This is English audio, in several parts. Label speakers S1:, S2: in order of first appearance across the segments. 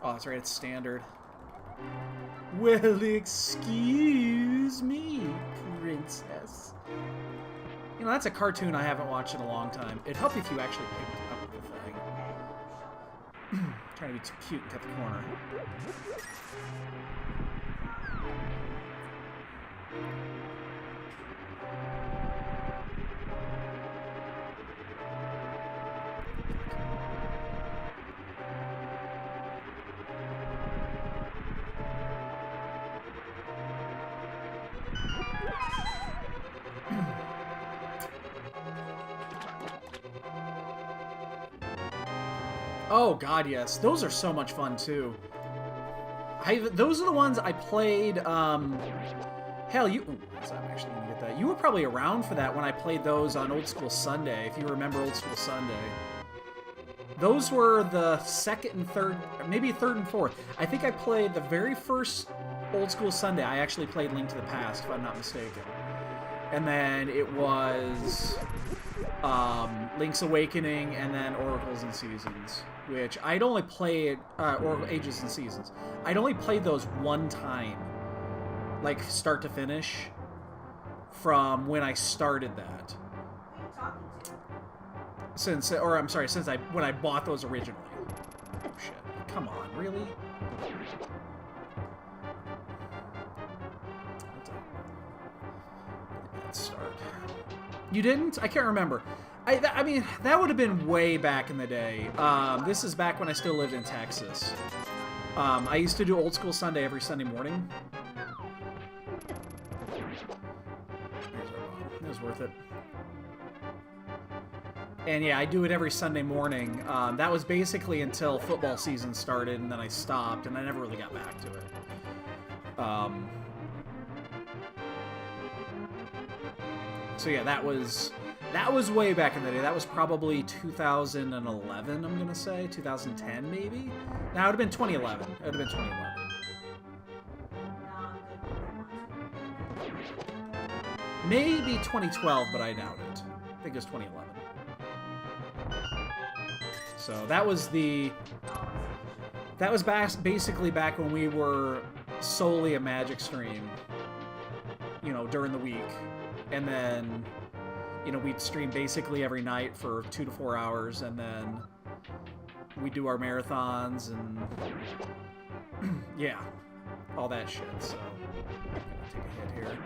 S1: Oh, that's right. It's standard. Well, excuse me, princess. You know, that's a cartoon I haven't watched in a long time. It'd help if you actually picked up the thing. Trying to be too cute and cut the corner. Oh god, yes. Those are so much fun too. Those are the ones I played, hell, you... Ooh, I'm actually gonna get that. You were probably around for that when I played those on Old School Sunday, if you remember Old School Sunday. Those were the second and third, maybe third and fourth. I think I played the very first Old School Sunday. I actually played Link to the Past, if I'm not mistaken. And then it was Link's Awakening, and then Oracles and Seasons, which I'd only played, Oracle Ages and Seasons. I'd only played those one time, like start to finish, from when I started that. Since when I bought those originally. Oh shit! Come on, really? Let's start. You didn't? I can't remember. I mean, that would have been way back in the day. This is back when I still lived in Texas. I used to do Old School Sunday every Sunday morning. It was worth it. And yeah, I do it every Sunday morning. That was basically until football season started, and then I stopped, and I never really got back to it. So yeah, that was way back in the day. That was probably 2011, I'm gonna say. 2010, maybe? No, it would have been 2011. It would have been 2011. Maybe 2012, but I doubt it. I think it was 2011. So that was basically back when we were solely a Magic stream, you know, during the week. And then, you know, we'd stream basically every night for 2 to 4 hours, and then we'd do our marathons and yeah, all that shit. So I'm gonna take a hit here.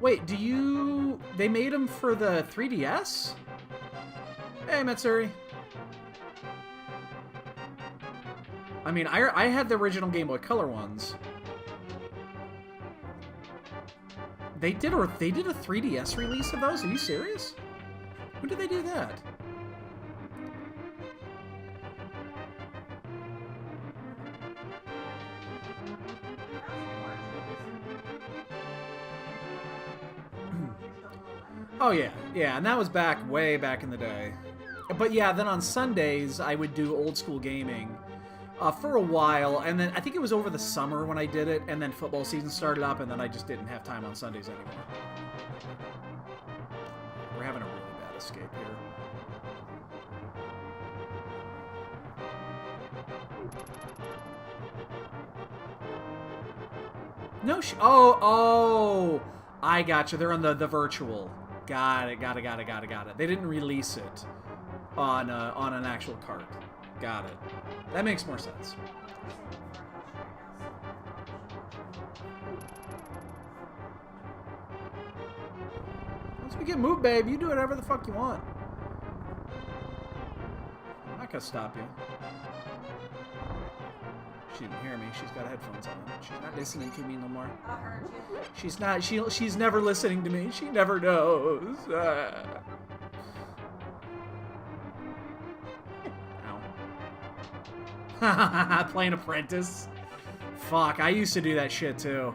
S1: Wait, they made them for the 3DS? Hey, Matsuri. I mean, I had the original Game Boy Color ones. They did a 3DS release of those? Are you serious? When did they do that? Oh yeah, yeah, and that was way back in the day. But yeah, then on Sundays I would do old school gaming for a while, and then I think it was over the summer when I did it, and then football season started up, and then I just didn't have time on Sundays anymore. We're having a really bad escape here. No oh! I gotcha. They're on the virtual. Got it. They didn't release it on an actual cart. Got it. That makes more sense. Once we get moved, babe, you do whatever the fuck you want. I'm not gonna stop you. She didn't hear me. She's got headphones on. She's not listening to me no more.
S2: I heard you.
S1: She's not. She's never listening to me. She never knows. Ow. Playing Apprentice. Fuck, I used to do that shit too.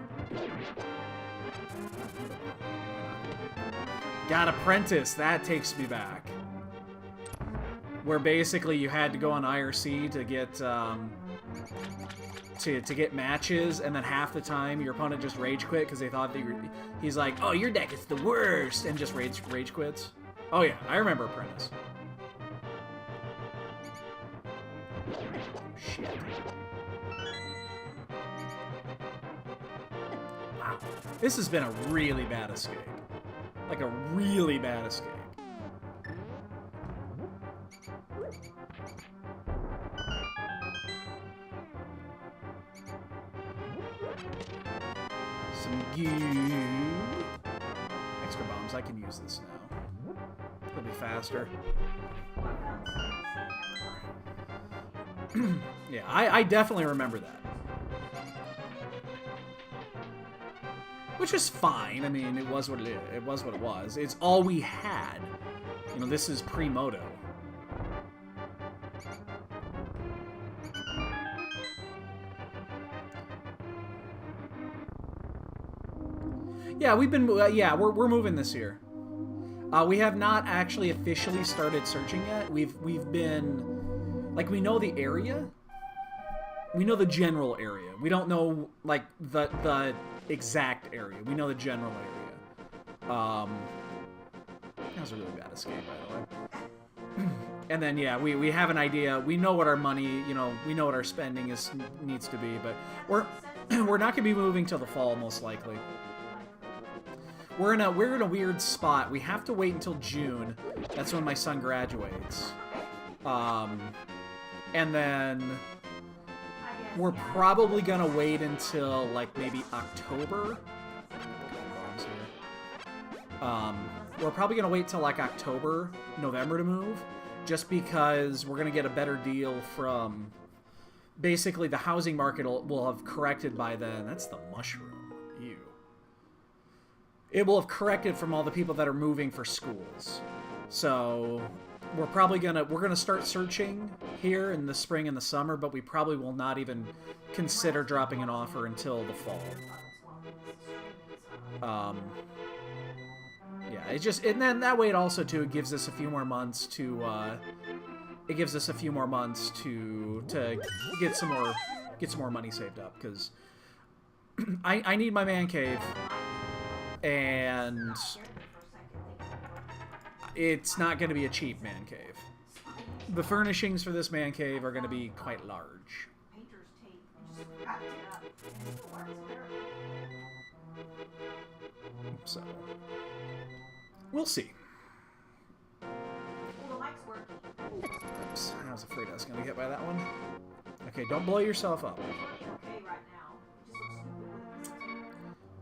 S1: Got Apprentice. That takes me back. where basically you had to go on IRC to get to get matches, and then half the time your opponent just rage quit because they thought that he's like, oh, your deck is the worst, and just rage quits. Oh yeah, I remember Apprentice. Shit. Wow, this has been a really bad escape. Like a really bad escape. Some goo. Extra bombs. I can use this now. It'll be faster. Yeah, I definitely remember that. Which is fine. I mean, it was what it was. It's all we had. You know, this is pre-moto. Yeah, we've been. Yeah, we're moving this year. We have not actually officially started searching yet. We've been, like, we know the area. We know the general area. We don't know like the exact area. We know the general area. That was a really bad escape, by the way. And then yeah, we have an idea. We know what our money, you know, we know what our spending needs to be, but we're not gonna be moving till the fall most likely. We're in a weird spot. We have to wait until June. That's when my son graduates. And then we're probably gonna wait until like maybe October. We're probably gonna wait till like October, November to move, just because we're gonna get a better deal from. Basically, the housing market will have corrected by then. That's the mushroom. Ew. It will have corrected from all the people that are moving for schools. So we're gonna start searching here in the spring and the summer, but we probably will not even consider dropping an offer until the fall. Yeah, it's just, and then that way it also too, it gives us a few more months to get some more money saved up, because I need my man cave. And it's not going to be a cheap man cave. The furnishings for this man cave are going to be quite large. So, we'll see. Oops, I was afraid I was going to get by that one. Okay, don't blow yourself up.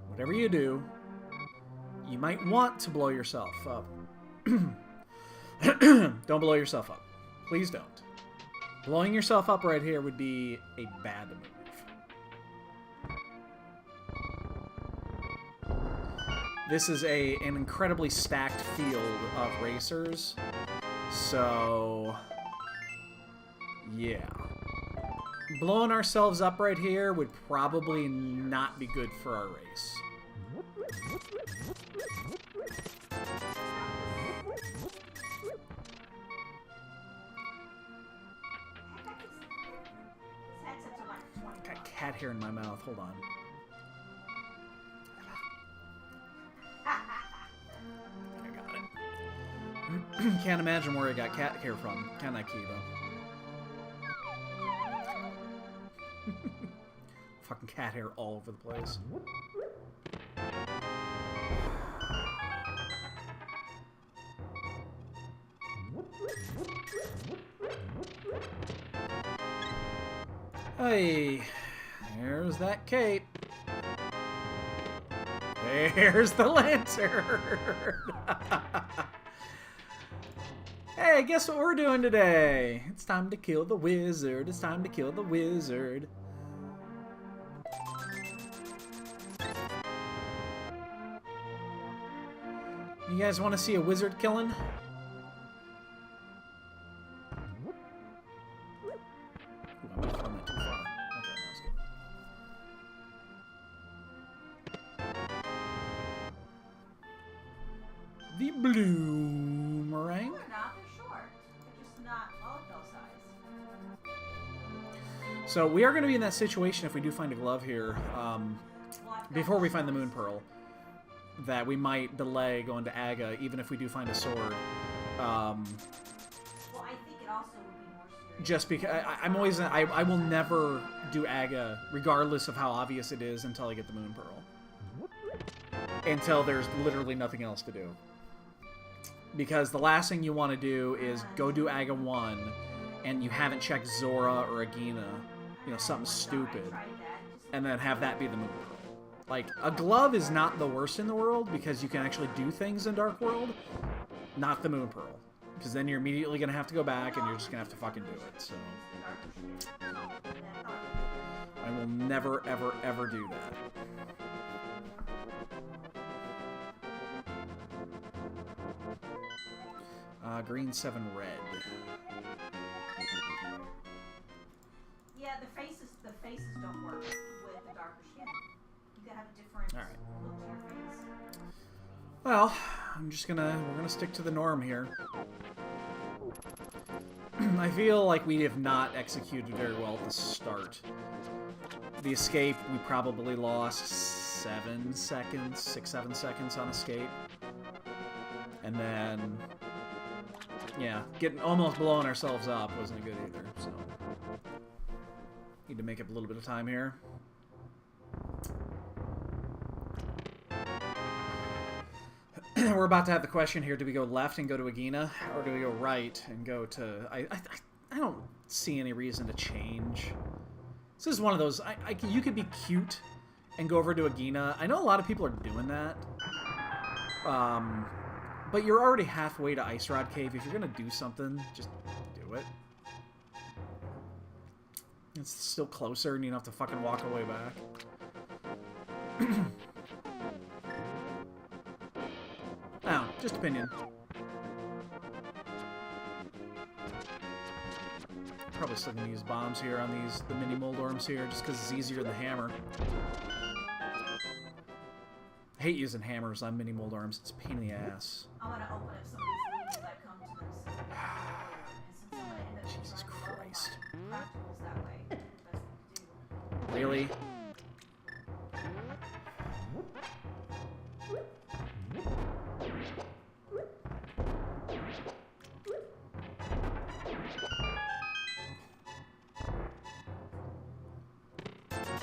S1: Whatever you do, you might want to blow yourself up. Don't blow yourself up. Please don't. Blowing yourself up right here would be a bad move. This is an incredibly stacked field of racers. So, yeah. Blowing ourselves up right here would probably not be good for our race. Got cat hair in my mouth. Hold on. I got it. Can't imagine where I got cat hair from. Can I, Kiva? Fucking cat hair all over the place. Hey, there's that cape. There's the lantern. Hey, guess what we're doing today? It's time to kill the wizard. It's time to kill the wizard. You guys want to see a wizard killing? The bloomerang.
S2: They're not. They're short. They're just not
S1: So we are going to be in that situation if we do find a glove here, before we find the Moon Pearl, that we might delay going to Aga, even if we do find a sword.
S2: Well, I think it also would be more serious.
S1: Just because I'm always, I will never do Aga, regardless of how obvious it is, until I get the Moon Pearl. Until there's literally nothing else to do. Because the last thing you want to do is go do Aga 1, and you haven't checked Zora or Agina, you know, something stupid, and then have that be the Moon Pearl. Like, a glove is not the worst in the world, because you can actually do things in Dark World, not the Moon Pearl. Because then you're immediately going to have to go back, and you're just going to have to fucking do it, so... I will never, ever, ever do that. Green 7 red.
S2: Yeah, the faces don't work with the darker skin. You gotta have a different look to your face.
S1: Well, we're gonna stick to the norm here. I feel like we have not executed very well at the start. The escape, we probably lost 7 seconds, 6-7 seconds on escape. And then, yeah, almost blowing ourselves up wasn't good either, so... Need to make up a little bit of time here. We're about to have the question here, do we go left and go to Agina, or do we go right and go to... I don't see any reason to change. This is one of those... you could be cute and go over to Agina. I know a lot of people are doing that. But you're already halfway to Ice Rod Cave. If you're going to do something, just do it. It's still closer and you don't have to fucking walk away back. Oh, just opinion. Probably still gonna use bombs here on the mini Moldorms here, just because it's easier than the hammer. I hate using hammers on mini Moldorms. It's a pain in the ass.
S2: I want to open up some of these leads that come to them. And since I'm gonna end up
S1: Jesus Christ.
S2: practicals that way, the best thing to do.
S1: Really?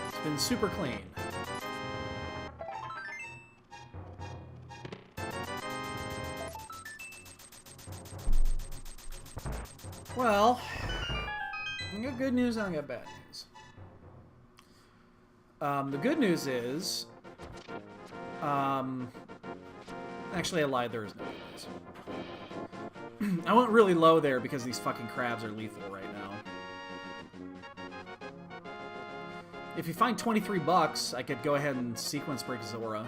S1: It's been super clean. Well, I got good news and I got bad news. The good news is... actually, I lied. There is no good news. I went really low there because these fucking crabs are lethal right now. If you find 23 bucks, I could go ahead and sequence break Zora.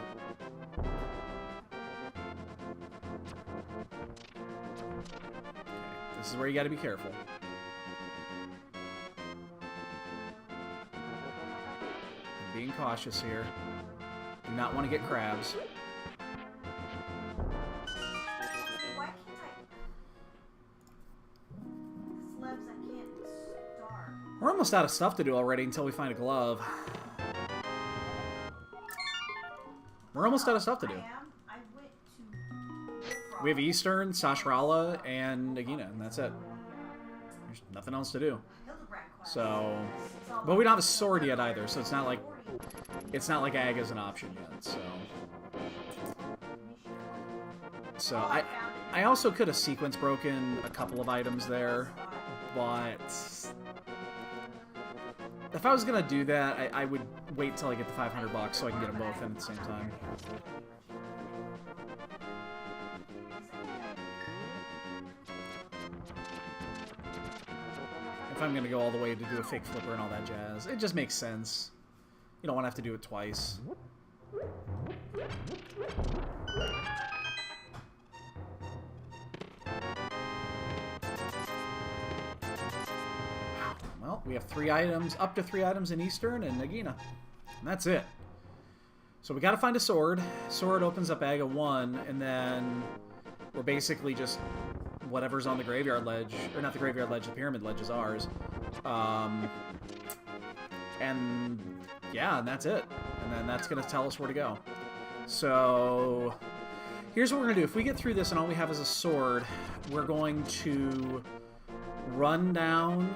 S1: This is where you gotta be careful. I'm being cautious here. Do not want to get crabs.
S2: Why can't I... Slebs, I can't start.
S1: We're almost out of stuff to do already until we find a glove. We're almost out of stuff to do.
S2: I went to...
S1: We have Eastern, Sashrala, and Agina, and that's it. There's nothing else to do. So, but we don't have a sword yet either, so it's not like Aga's an option yet. So I also could have sequence broken a couple of items there, but if I was gonna do that, I would wait till I get the 500 bucks so I can get them both in at the same time. If I'm gonna go all the way to do a fake flipper and all that jazz, it just makes sense. You don't want to have to do it twice. Well, we have 3 items, up to 3 items in Eastern and Agina. And that's it. So we gotta find a sword. Sword opens up Aga 1, and then we're basically just whatever's on the graveyard ledge, or not the graveyard ledge, the pyramid ledge is ours. And yeah, and that's it. And then that's going to tell us where to go. So here's what we're going to do. If we get through this and all we have is a sword, we're going to run down...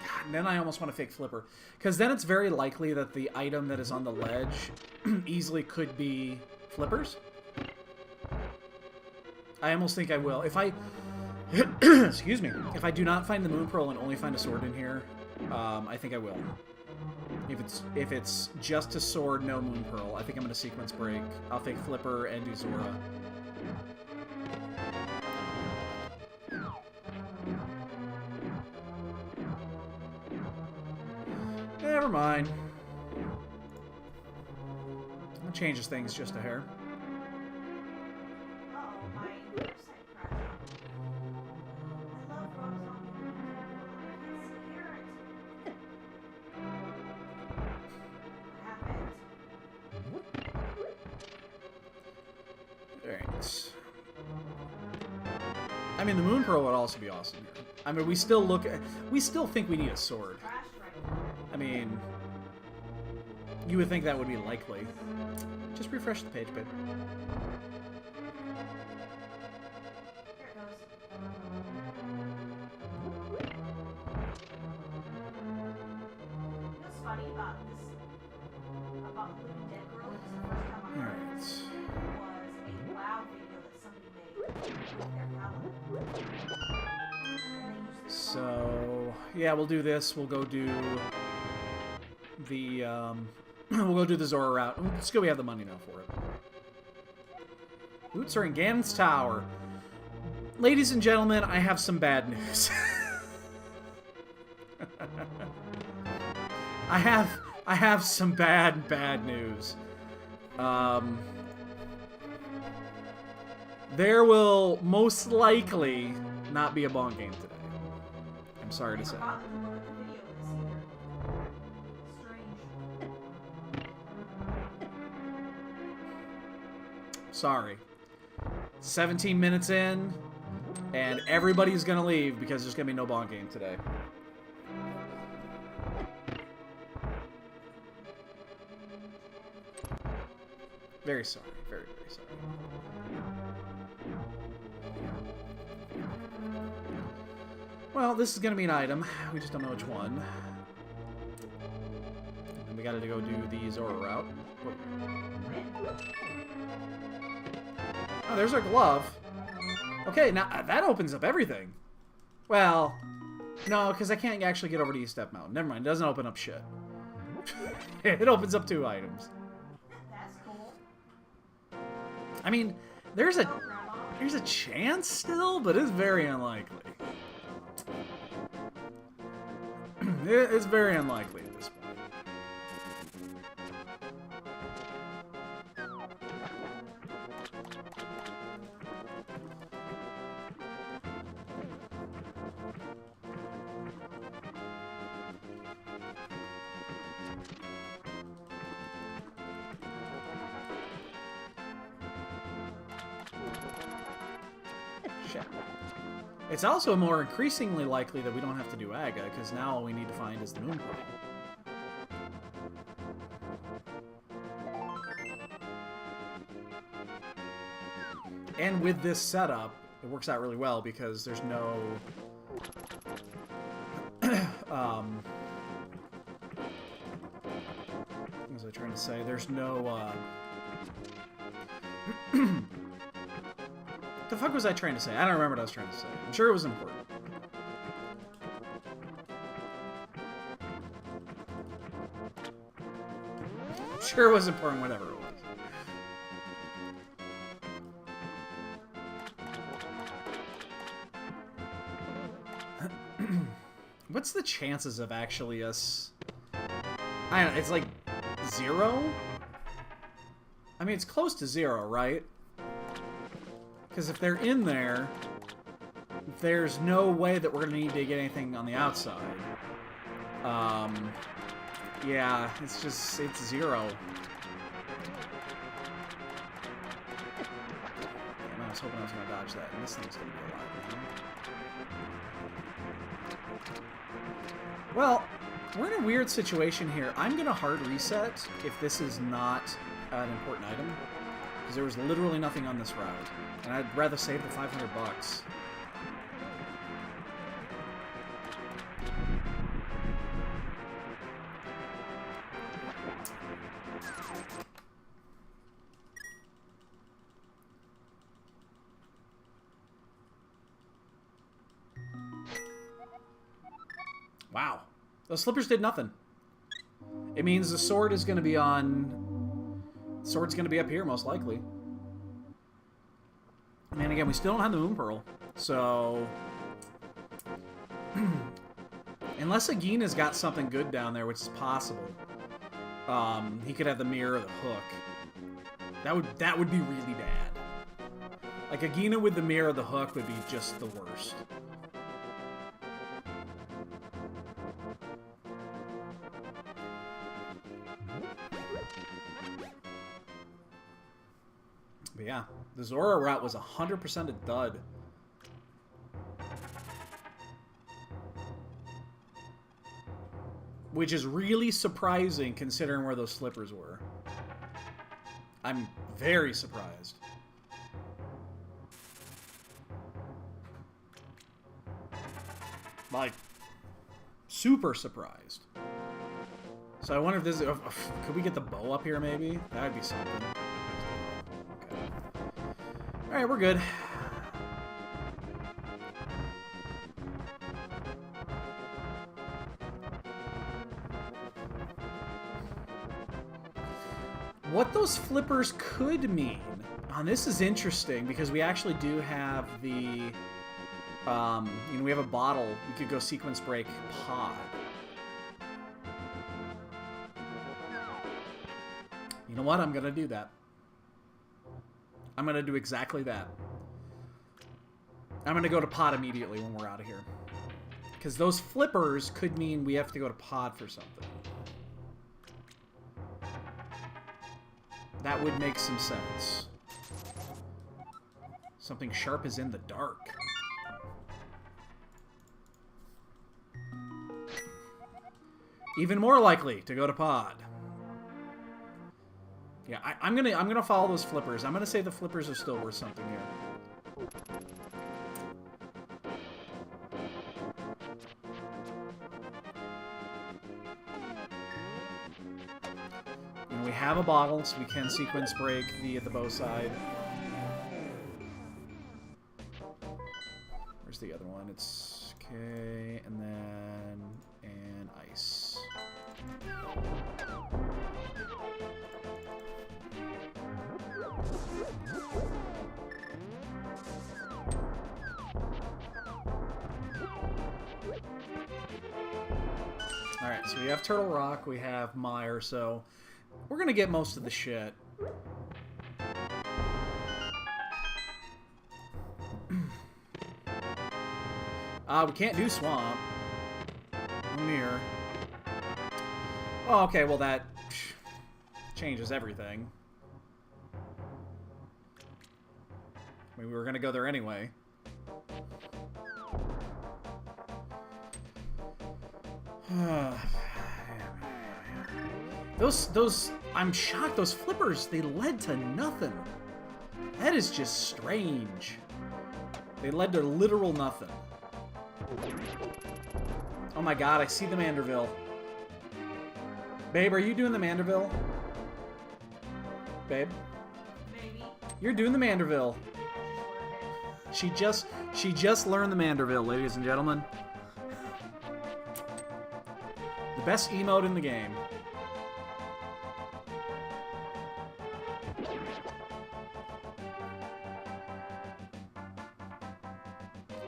S1: God, and then I almost want to fake Flipper. Because then it's very likely that the item that is on the ledge easily could be Flipper's. I almost think I will. If I... excuse me. If I do not find the Moon Pearl and only find a sword in here, I think I will. If it's just a sword, no Moon Pearl, I think I'm going to sequence break. I'll fake Flipper and do Zora. Never mind. That changes things just a hair. Alright. I mean, the Moon Pearl would also be awesome here. I mean, we still think we need a sword. I mean, you would think that would be likely. Just refresh the page, babe.
S2: What's funny about this, about Living Dead Girl, is the first time I heard it was a WoW video that somebody made with their paladin. And they used this
S1: So, yeah, we'll do this. We'll go do the, we'll go do the Zora route. Let's go, we have the money now for it. Boots are in Ganon's Tower. Ladies and gentlemen, I have some bad news. I have some bad news. There will most likely not be a Bong game today. I'm sorry to say.
S2: I never bothered to look at the video of this either. Strange.
S1: Sorry. 17 minutes in, and everybody's gonna leave because there's gonna be no Bong game today. Very sorry. Very, very sorry. Well, this is gonna be an item. We just don't know which one. And we gotta go do the Zora route. Oh, there's our glove. Okay, now that opens up everything. Well, no, because I can't actually get over to East Step Mountain. Never mind, it doesn't open up shit. It opens up 2 items.
S2: That's cool.
S1: I mean, there's a chance still, but it's very unlikely. It's very unlikely at this point. Shit. It's also more increasingly likely that we don't have to do Aga, because now all we need to find is the Moon Pearl. And with this setup, it works out really well because there's no... what was I trying to say? There's no... What the fuck was I trying to say? I don't remember what I was trying to say. I'm sure it was important. I'm sure it was important, whatever it was. What's the chances of actually us... I don't know, it's like 0? I mean, it's close to 0, right? Because if they're in there, there's no way that we're going to need to get anything on the outside. Yeah, it's 0. Damn, I was hoping I was going to dodge that, and this thing's going to be alive now. Well, We're in a weird situation here. I'm going to hard reset if this is not an important item. Because there was literally nothing on this route. And I'd rather save the 500 bucks. Wow. Those slippers did nothing. It means the sword is going to be on... Sword's going to be up here, most likely. And again, we still don't have the Moon Pearl. So... Unless Agina's got something good down there, which is possible. He could have the mirror or the hook. That would be really bad. Like, Agina with the mirror or the hook would be just the worst. But yeah, the Zora route was 100% a dud. Which is really surprising considering where those slippers were. I'm very surprised. Like, super surprised. So I wonder if this is... could we get the bow up here, maybe? That would be something. Okay. Alright, we're good. What those flippers could mean... this is interesting, because we actually do have the... you know, we have a bottle. We could go sequence break pod. You know what? I'm gonna do that. I'm gonna do exactly that. I'm gonna go to pod immediately when we're out of here. Because those flippers could mean we have to go to pod for something. That would make some sense. Something sharp is in the dark. Even more likely to go to pod. Yeah, I'm gonna follow those flippers. I'm gonna say the flippers are still worth something here. And we have a bottle, so we can sequence break the bow side. Where's the other one? It's okay, and then ice. Alright, so we have Turtle Rock, we have Mire, so we're gonna get most of the shit. We can't do Swamp. Mirror. Oh, okay, well that changes everything. I mean, we were gonna go there anyway. Those, I'm shocked, those flippers, they led to nothing. That is just strange. They led to literal nothing. Oh my god, I see the Manderville. Babe, are you doing the Manderville? Babe?
S2: Maybe.
S1: You're doing the Manderville. She just learned the Manderville, ladies and gentlemen. The best emote in the game.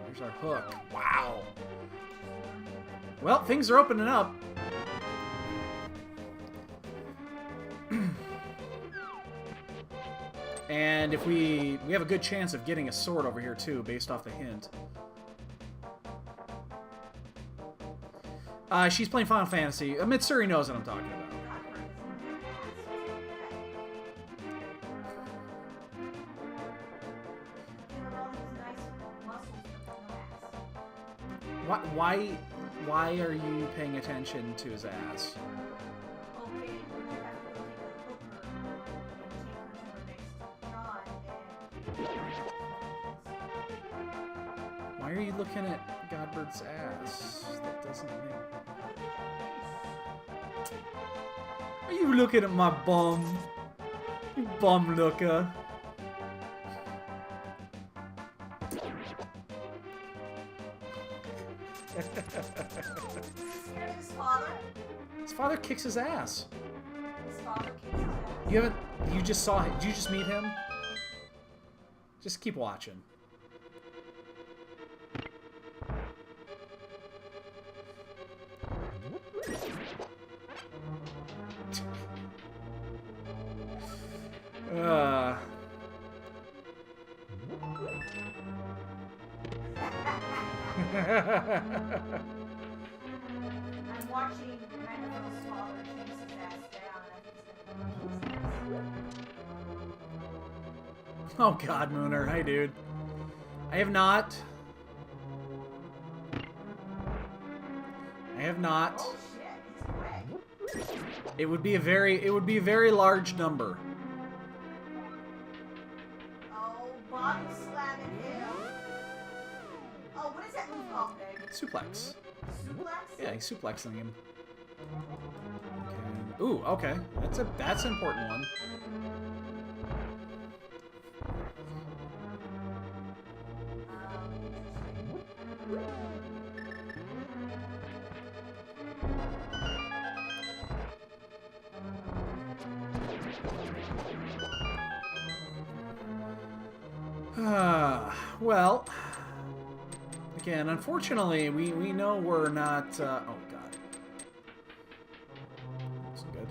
S1: There's our hook. Wow. Well, things are opening up. And if we have a good chance of getting a sword over here too, based off the hint. She's playing Final Fantasy. Mitsuri knows what I'm talking about. Why are you paying attention to his ass?
S2: Okay, we're gonna have to go take a hooker and take her to her next John.
S1: Why are you looking at Godbird's ass? That doesn't make... Are you looking at my bum? You bum looker.
S2: Here's his father.
S1: His father kicks his ass.
S2: His father kicks his ass.
S1: You haven't... You just saw him. Did you just meet him? Just keep watching.
S2: I'm watching Mandeville's father chase his ass down, and I think he's gonna kick his ass.
S1: Oh God, Mooner. Hi, dude. I have not. I have not.
S2: Oh shit, he's quick.
S1: It would be a very large number.
S2: Oh, body slamming him. Oh, what is that move called, babe?
S1: Suplex.
S2: Suplex?
S1: Yeah, he's suplexing him. Okay. Ooh, okay. That's an important one. Well, again, unfortunately, we know we're not, oh God. That's good.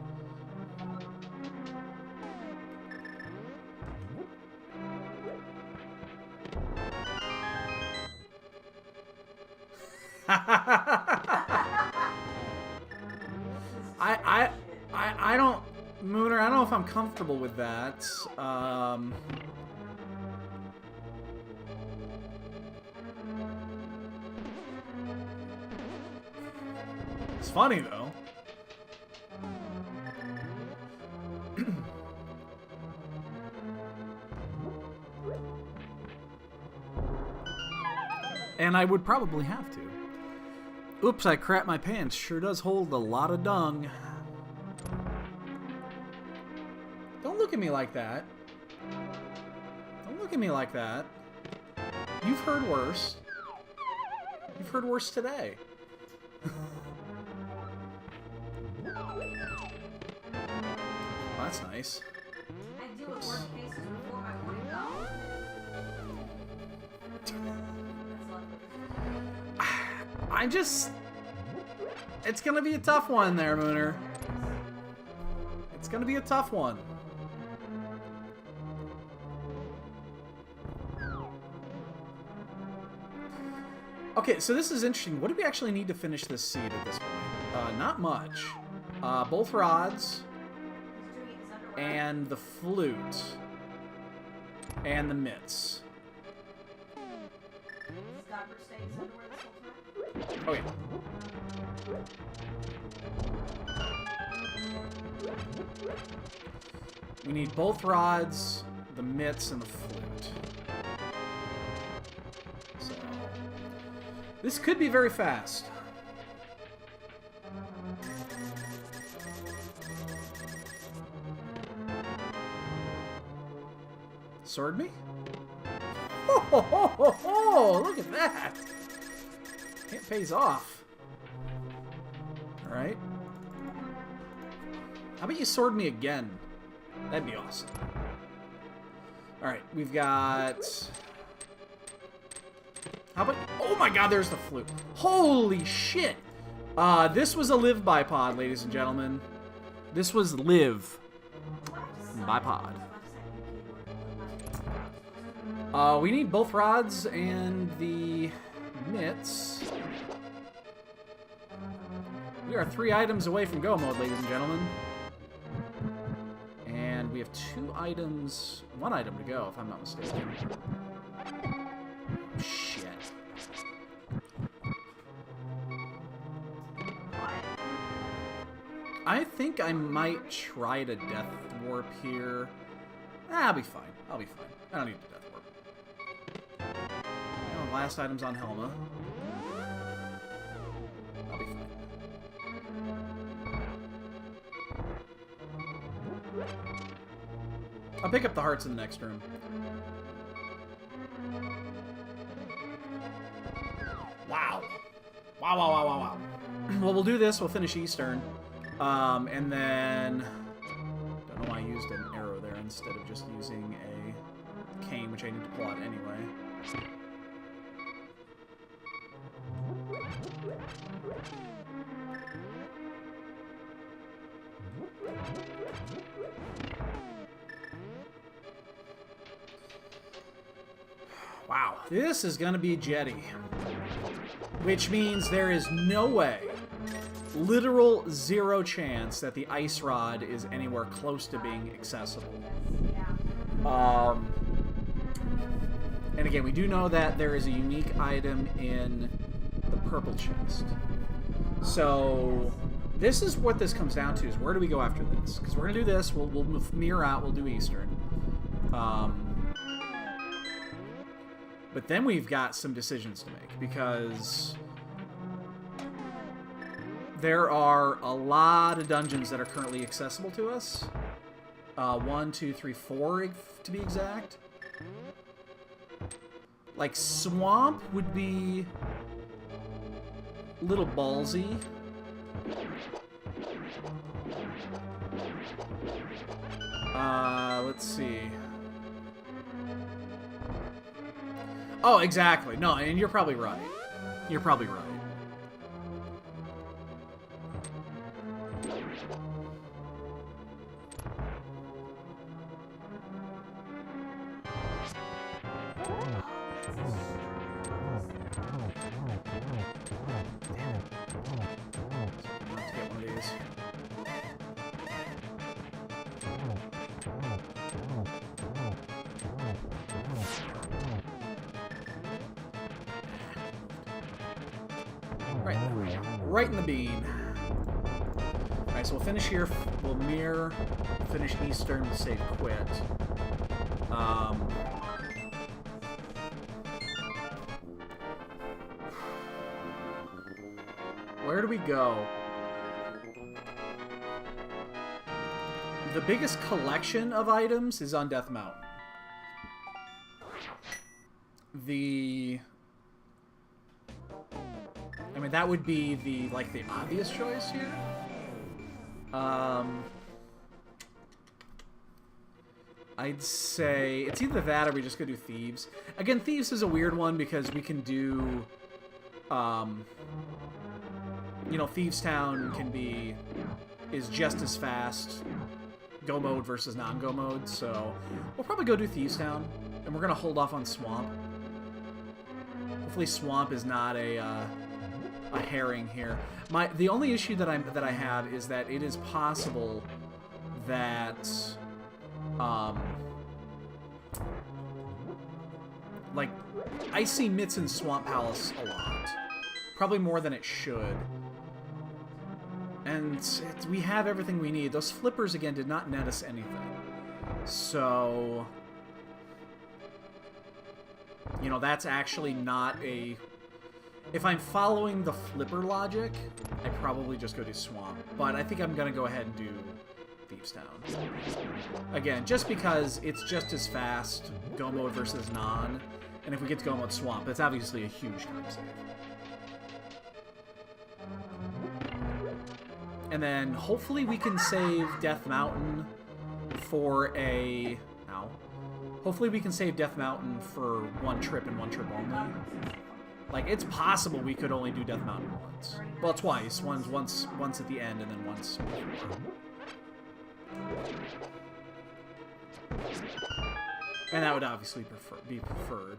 S1: I don't, Mooner, I don't know if I'm comfortable with that. It's funny, though. And I would probably have to. Oops, I crapped my pants. Sure does hold a lot of dung. Don't look at me like that. Don't look at me like that. You've heard worse. You've heard worse today. Well, that's nice.
S2: I deal with worst cases before my morning go. That's lovely.
S1: I just... It's gonna be a tough one there, Mooner. It's gonna be a tough one. Okay, so this is interesting. What do we actually need to finish this seed at this point? Not much. Both rods, and the flute, and the mitts. Oh yeah. We need both rods, the mitts, and the flute. So this could be very fast. Sword me? Oh, look at that! It pays off. Alright. How about you sword me again? That'd be awesome. Alright, we've got... How about... Oh my god, there's the flute. Holy shit! This was a live bipod, ladies and gentlemen. This was live bipod. We need both rods and the mitts. We are 3 items away from go mode, ladies and gentlemen. And we have 2 items, 1 item to go, if I'm not mistaken. Shit. I think I might try to Death Warp here. I'll be fine. I'll be fine. I don't need to Death Warp. Oh, last item's on Helma. I'll be fine. I'll pick up the hearts in the next room. Wow. Wow, wow, wow, wow, wow. Well, we'll do this. We'll finish Eastern. And then... Don't know why I used an arrow there instead of just using a cane, which I need to pull out anyway. Wow, this is gonna be Jetty. Which means there is no way, literal zero chance, that the Ice Rod is anywhere close to being accessible. And again, we do know that there is a unique item in the purple chest. So this is what this comes down to, is where do we go after this? Because we're going to do this, we'll mirror out, we'll do Eastern. But then we've got some decisions to make, because there are a lot of dungeons that are currently accessible to us. 1, 2, 3, 4 to be exact. Like, Swamp would be a little ballsy. Let's see. Oh, exactly. No, and you're probably right. You're probably right. Let's get one of these. Right in the bean. Alright, so we'll finish here. We'll mirror, finish Eastern, save quit. Where do we go? The biggest collection of items is on Death Mountain. I mean, that would be the obvious choice here. I'd say it's either that or we just go do Thieves. Again, Thieves is a weird one because we can do, you know, Thieves Town is just as fast, go mode versus non-go mode, so we'll probably go do Thieves Town, and we're gonna hold off on Swamp. Hopefully Swamp is not a herring here. The only issue that I have is that it is possible that like I see Mitts in Swamp Palace a lot, probably more than it should, and we have everything we need. Those flippers again did not net us anything, so you know that's actually not a. If I'm following the flipper logic, I probably just go to Swamp. But I think I'm going to go ahead and do Thieves Town. Again, just because it's just as fast, go mode versus non. And if we get to go mode Swamp, it's obviously a huge time save. And then hopefully we can save Death Mountain for a... Ow. Hopefully we can save Death Mountain for one trip and one trip only. Like, it's possible we could only do Death Mountain once. Well, twice. Once at the end, and then once before. And that would obviously be preferred.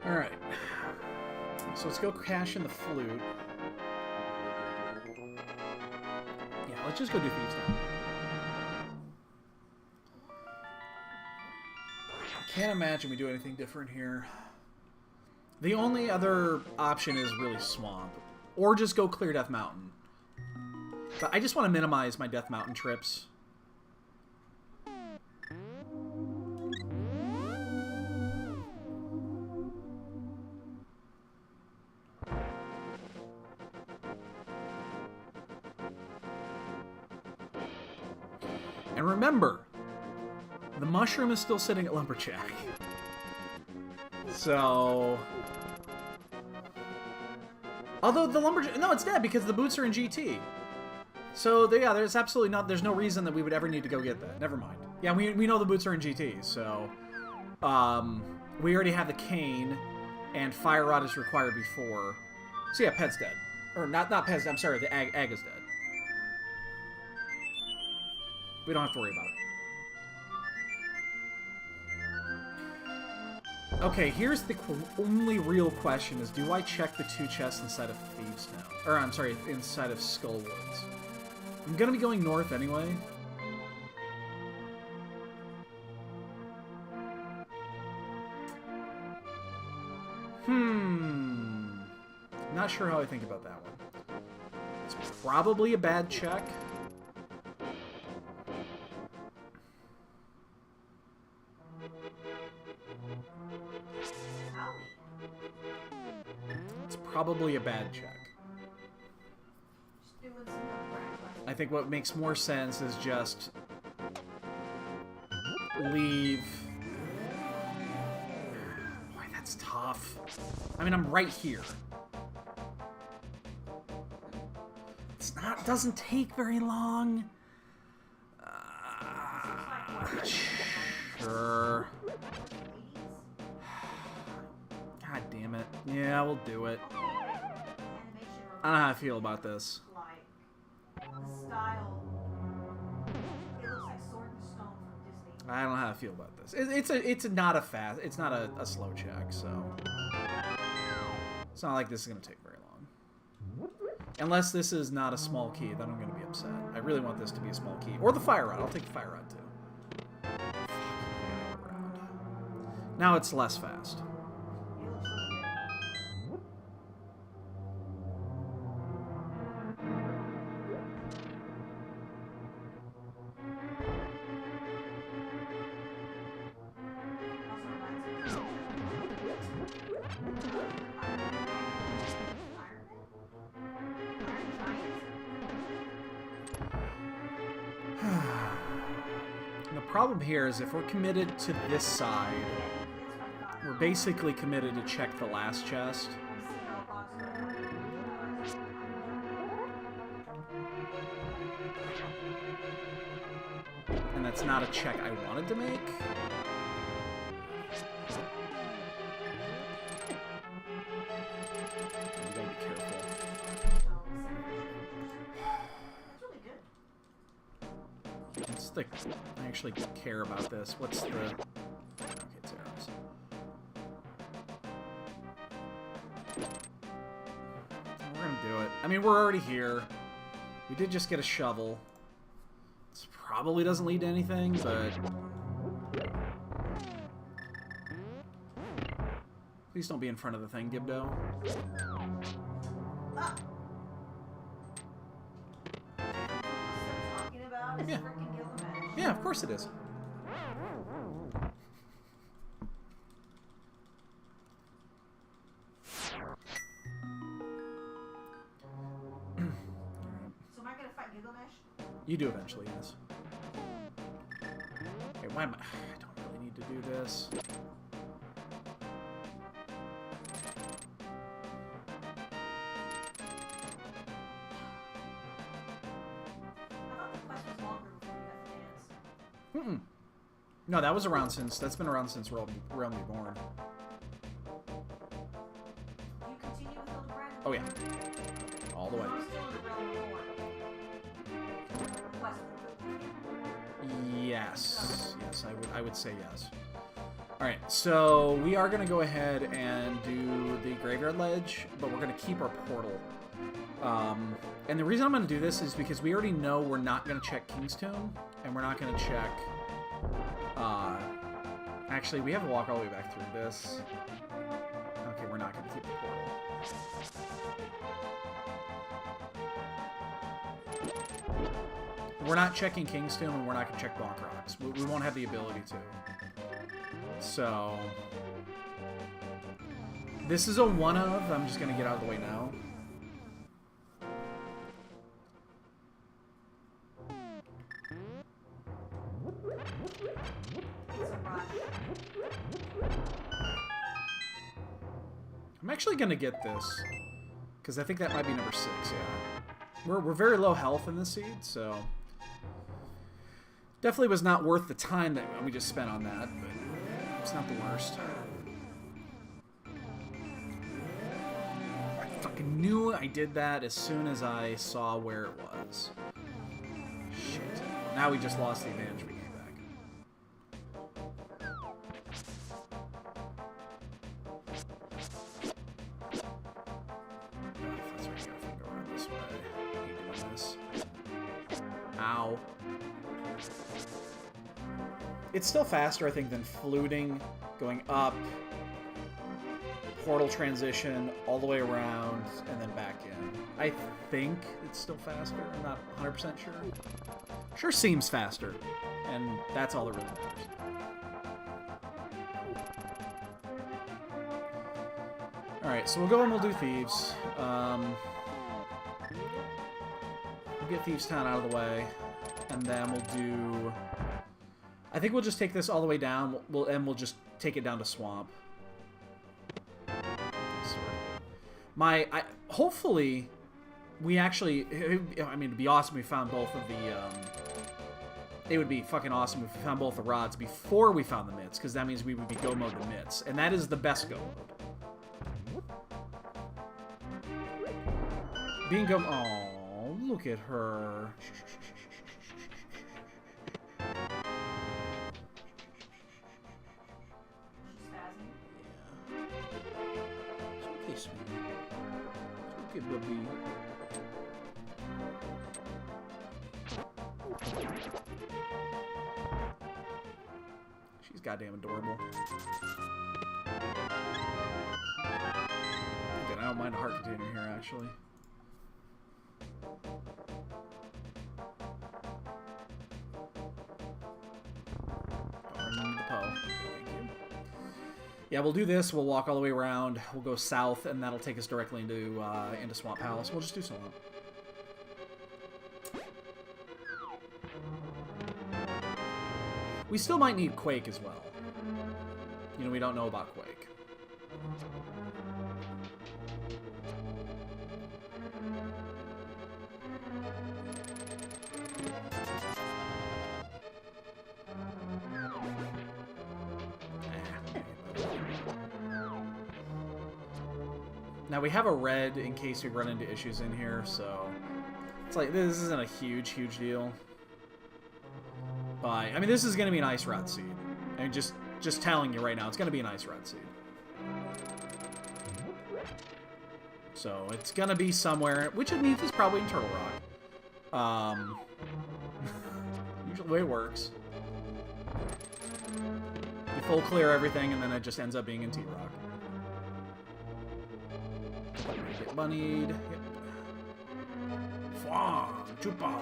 S1: Alright. So let's go cash in the flute. let's just go do Thieves Town. I can't imagine we do anything different here. The only other option is really Swamp. Or just go clear Death Mountain. But I just want to minimize my Death Mountain trips. And remember, the mushroom is still sitting at Lumberjack. So... Although the Lumberjack... No, it's dead because the boots are in GT. So, yeah, there's absolutely not... There's no reason that we would ever need to go get that. Never mind. Yeah, we know the boots are in GT, so... we already have the cane, and Fire Rod is required before. So, yeah, Pet's dead. Or, not Pet's... I'm sorry, the Ag is dead. We don't have to worry about it. Okay, here's the only real question is, do I check the 2 chests inside of Thieves now? Or, I'm sorry, inside of Skullwoods. I'm gonna be going north anyway. Not sure how I think about that one. It's probably a bad check. It's probably a bad check. I think what makes more sense is just leave. Boy, that's tough. I mean, I'm right here. It's not. It doesn't take very long. Sure. God damn it. Yeah, we'll do it. I don't know how I feel about this. I don't know how I feel about this. It's not a slow check, so it's not like this is gonna take very long. Unless this is not a small key, then I'm gonna be upset. I really want this to be a small key, or the Fire Rod. I'll take the Fire Rod too. Now it's less fast. The problem here is if we're committed to this side, we're basically committed to check the last chest. And that's not a check I wanted to make. You gotta be careful. What's the... I actually care about this. What's the... Okay, it's arrows. We're gonna do it. I mean, we're already here. We did just get a shovel. This probably doesn't lead to anything, but... Please don't be in front of the thing, Gibdo. Yeah. Yeah, of course it is.
S2: So am I gonna fight Gilgamesh?
S1: You do eventually, yes. Okay, why am I don't really need to do this. No, that was around since... That's been around since Realm Reborn.
S2: You continue with Hildebrand?
S1: Oh, yeah. All the way.
S2: I'm still in the Realm Reborn.
S1: Yes. Yes, I would say yes. Alright, so we are going to go ahead and do the Graveyard Ledge, but we're going to keep our portal. And the reason I'm going to do this is because we already know we're not going to check King's Tomb, and we're not going to check... actually, we have to walk all the way back through this. Okay, we're not going to keep the portal. We're not checking King's Tomb, and we're not going to check Bonk Rocks. We won't have the ability to. So... this is a one of. I'm just going to get out of the way now. I'm actually going to get this, because I think that might be number 6, yeah. We're very low health in this seed, so... definitely was not worth the time that we just spent on that, but it's not the worst. I fucking knew I did that as soon as I saw where it was. Shit. Now we just lost the advantage we gained back. Ow. It's still faster, I think, than fluting, going up, portal transition, all the way around, and then back in. I think it's still faster. I'm not 100% sure. Sure seems faster, and that's all that really matters. Alright, so we'll go and we'll do Thieves. We'll get Thieves Town out of the way, and then we'll do... I think we'll just take this all the way down, we'll just take it down to Swamp. Hopefully, we actually... I mean, it'd be awesome if we found both of the... it would be fucking awesome if we found both the rods before we found the mitts, because that means we would be go mode the mitts, and that is the best go mode. Being go... oh, look at her. It's okay, sweetie. It's okay, baby. She's goddamn adorable. Again, I don't mind a heart container here, actually. Yeah, we'll do this. We'll walk all the way around. We'll go south, and that'll take us directly into Swamp Palace. We'll just do Swamp. We still might need Quake as well. You know, we don't know about Quake. Now we have a red in case we run into issues in here, so it's like this isn't a huge deal. But I mean, this is going to be an Ice Rod seed, and just telling you right now, it's going to be an Ice Rod seed. So it's going to be somewhere, which it means it's probably in Turtle Rock. Usually the way it works. You full clear everything, and then it just ends up being in T-Rock. Get bunnied. Yep. Fwah! Chupa!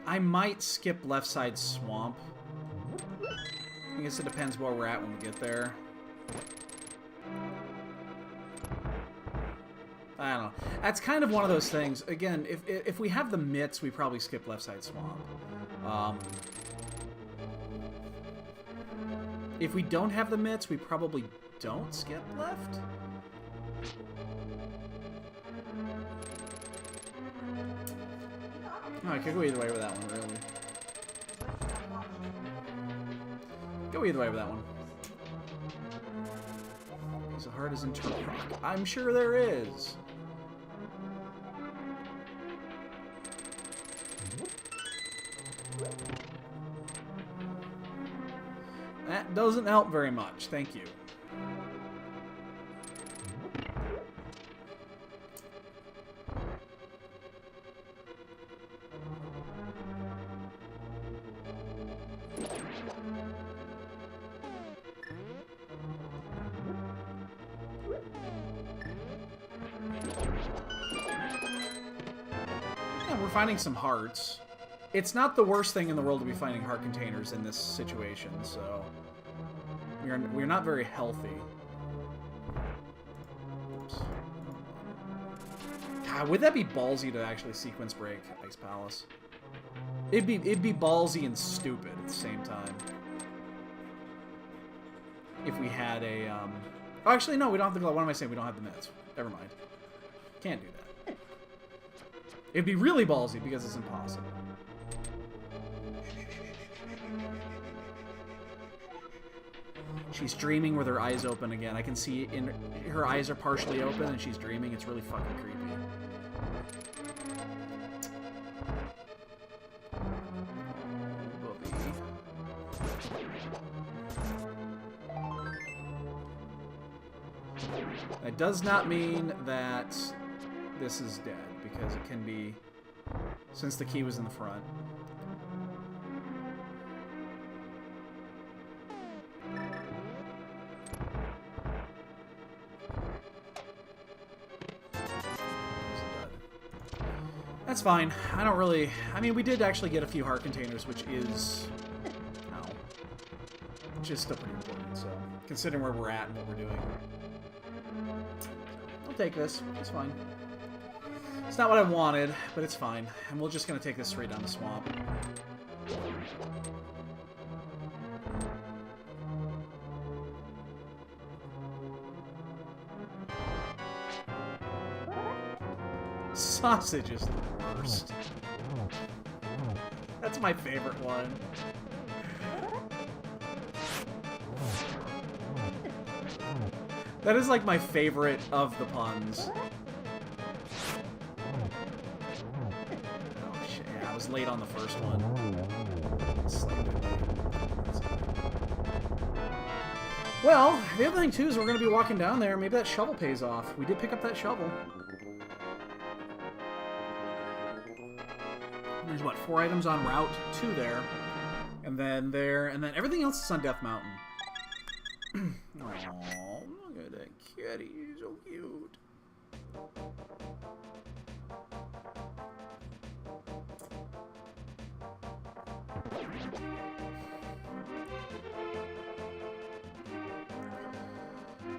S1: I might skip left side swamp. I guess it depends where we're at when we get there. I don't know. That's kind of one of those things. Again, if we have the mitts, we probably skip left side swamp. If we don't have the mitts, we probably don't skip left. Oh, I could go either way with that one, really. Go either way with that one. As hard as in Turtle Rock. I'm sure there is. That doesn't help very much. Thank you. Yeah, we're finding some hearts. It's not the worst thing in the world to be finding heart containers in this situation, so we're not very healthy. Oops. God, would that be ballsy to actually sequence break Ice Palace? It'd be ballsy and stupid at the same time. If we had a oh, actually no, we don't have the. What am I saying? We don't have the mitts. Never mind. Can't do that. It'd be really ballsy because it's impossible. She's dreaming with her eyes open again. I can see her eyes are partially open and she's dreaming. It's really fucking creepy. That does not mean that this is dead, because it can be, since the key was in the front. That's fine. I don't really... I mean, we did actually get a few heart containers, which is... Oh. Which is still pretty important, so... Considering where we're at and what we're doing. I'll take this. It's fine. It's not what I wanted, but it's fine. And we're just going to take this straight down the swamp. Sausage is the worst. That's my favorite one. That is like my favorite of the puns. Oh shit, yeah, I was late on the first one. Well, the other thing too is we're going to be walking down there. Maybe that shovel pays off. We did pick up that shovel. There's, what, 4 items on route 2 there. And then there, and then everything else is on Death Mountain. Aww, look at that kitty. He's so cute.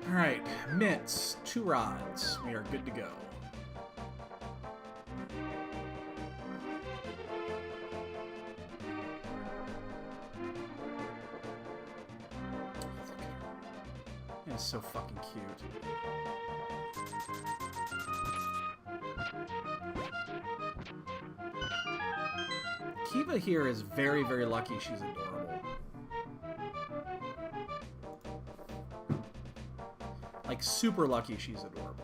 S1: Alright, mitts, 2 rods. We are good to go. It's so fucking cute. Kiva here is very, very lucky she's adorable. Like, super lucky she's adorable.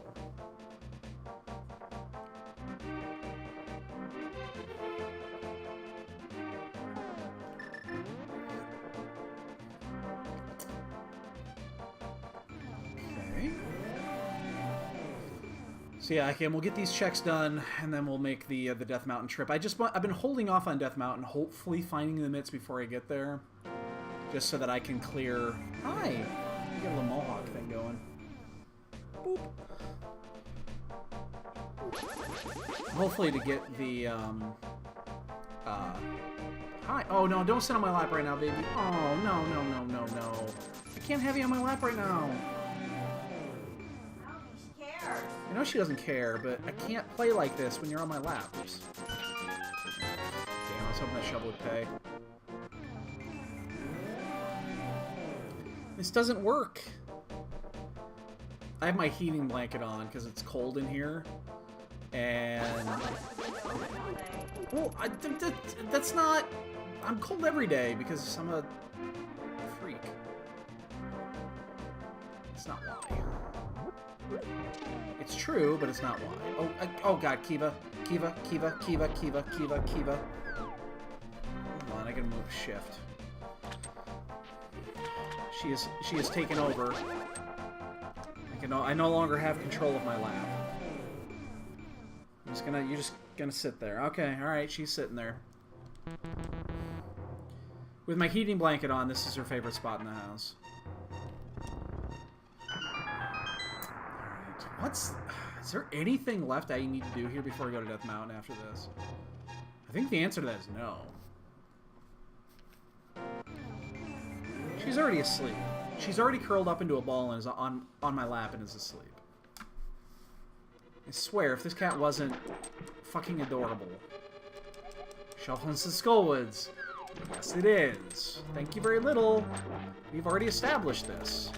S1: So yeah, okay, and we'll get these checks done, and then we'll make the Death Mountain trip. I've been holding off on Death Mountain, hopefully finding the mitts before I get there, just so that I can clear. Hi, you got a little mohawk thing going. Boop. Hopefully to get the Hi. Oh no, don't sit on my lap right now, baby. Oh no, no, no, no, no. I can't have you on my lap right now. I know she doesn't care, but I can't play like this when you're on my lap. Oops. Damn, I was hoping that shovel would pay. This doesn't work. I have my heating blanket on because it's cold in here. And... Well, that's not... I'm cold every day because I'm a freak. That's not why. It's true, but it's not why. Oh God, Kiva. Kiva. Hold on, I gotta move shift. She is taken over. I no longer have control of my lab. You're just gonna sit there. Okay, alright, she's sitting there. With my heating blanket on, this is her favorite spot in the house. Alright, is there anything left I need to do here before I go to Death Mountain after this? I think the answer to that is no. She's already asleep. She's already curled up into a ball and is on my lap and is asleep. I swear, if this cat wasn't fucking adorable. Shelflands and Skullwoods. Yes, it is. Thank you very little. We've already established this.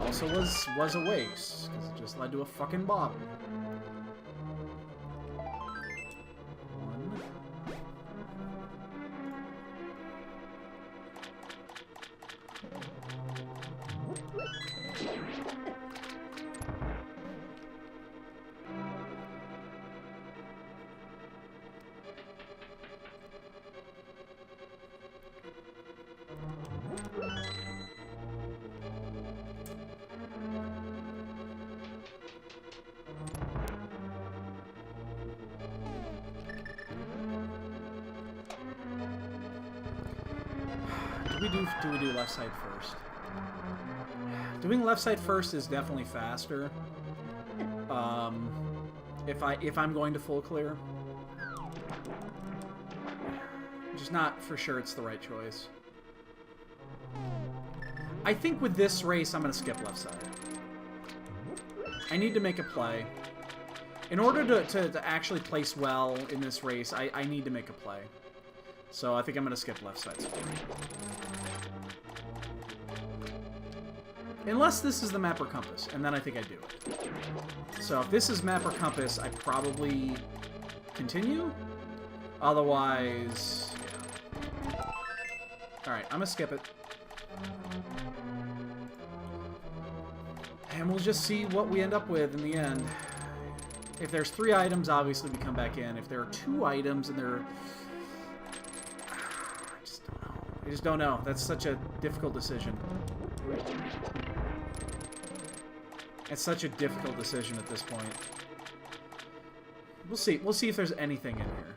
S1: Also was a waste, because it just led to a fucking bottom. Do we do left side first? Doing left side first is definitely faster. If I'm going to full clear. Just not for sure it's the right choice. I think with this race I'm gonna skip left side. I need to make a play. In order to actually place well in this race, I need to make a play. So I think I'm going to skip left side. Unless this is the map or compass, and then I think I do it. So if this is map or compass, I probably continue. Otherwise, yeah. Alright, I'm going to skip it. And we'll just see what we end up with in the end. If there's 3 items, obviously we come back in. If there are 2 items and they're... I just don't know. That's such a difficult decision. It's such a difficult decision at this point. We'll see. We'll see if there's anything in here.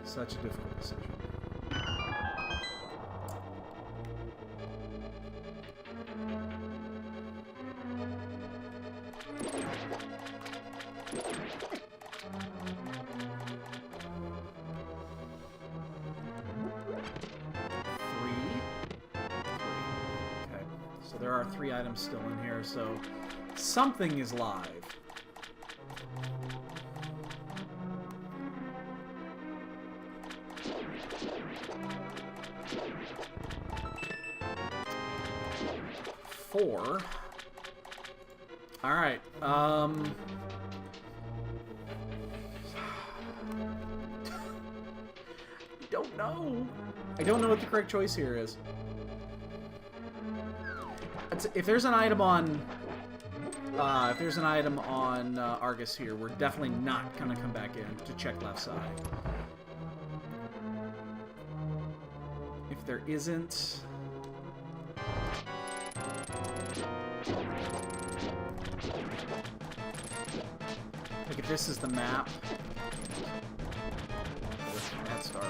S1: Such a difficult decision. There are 3 items still in here, so something is live. Four. All right. I don't know. I don't know what the correct choice here is. If there's an item on, Argus here, we're definitely not gonna come back in to check left side. If there isn't, like if this is the map, bad start.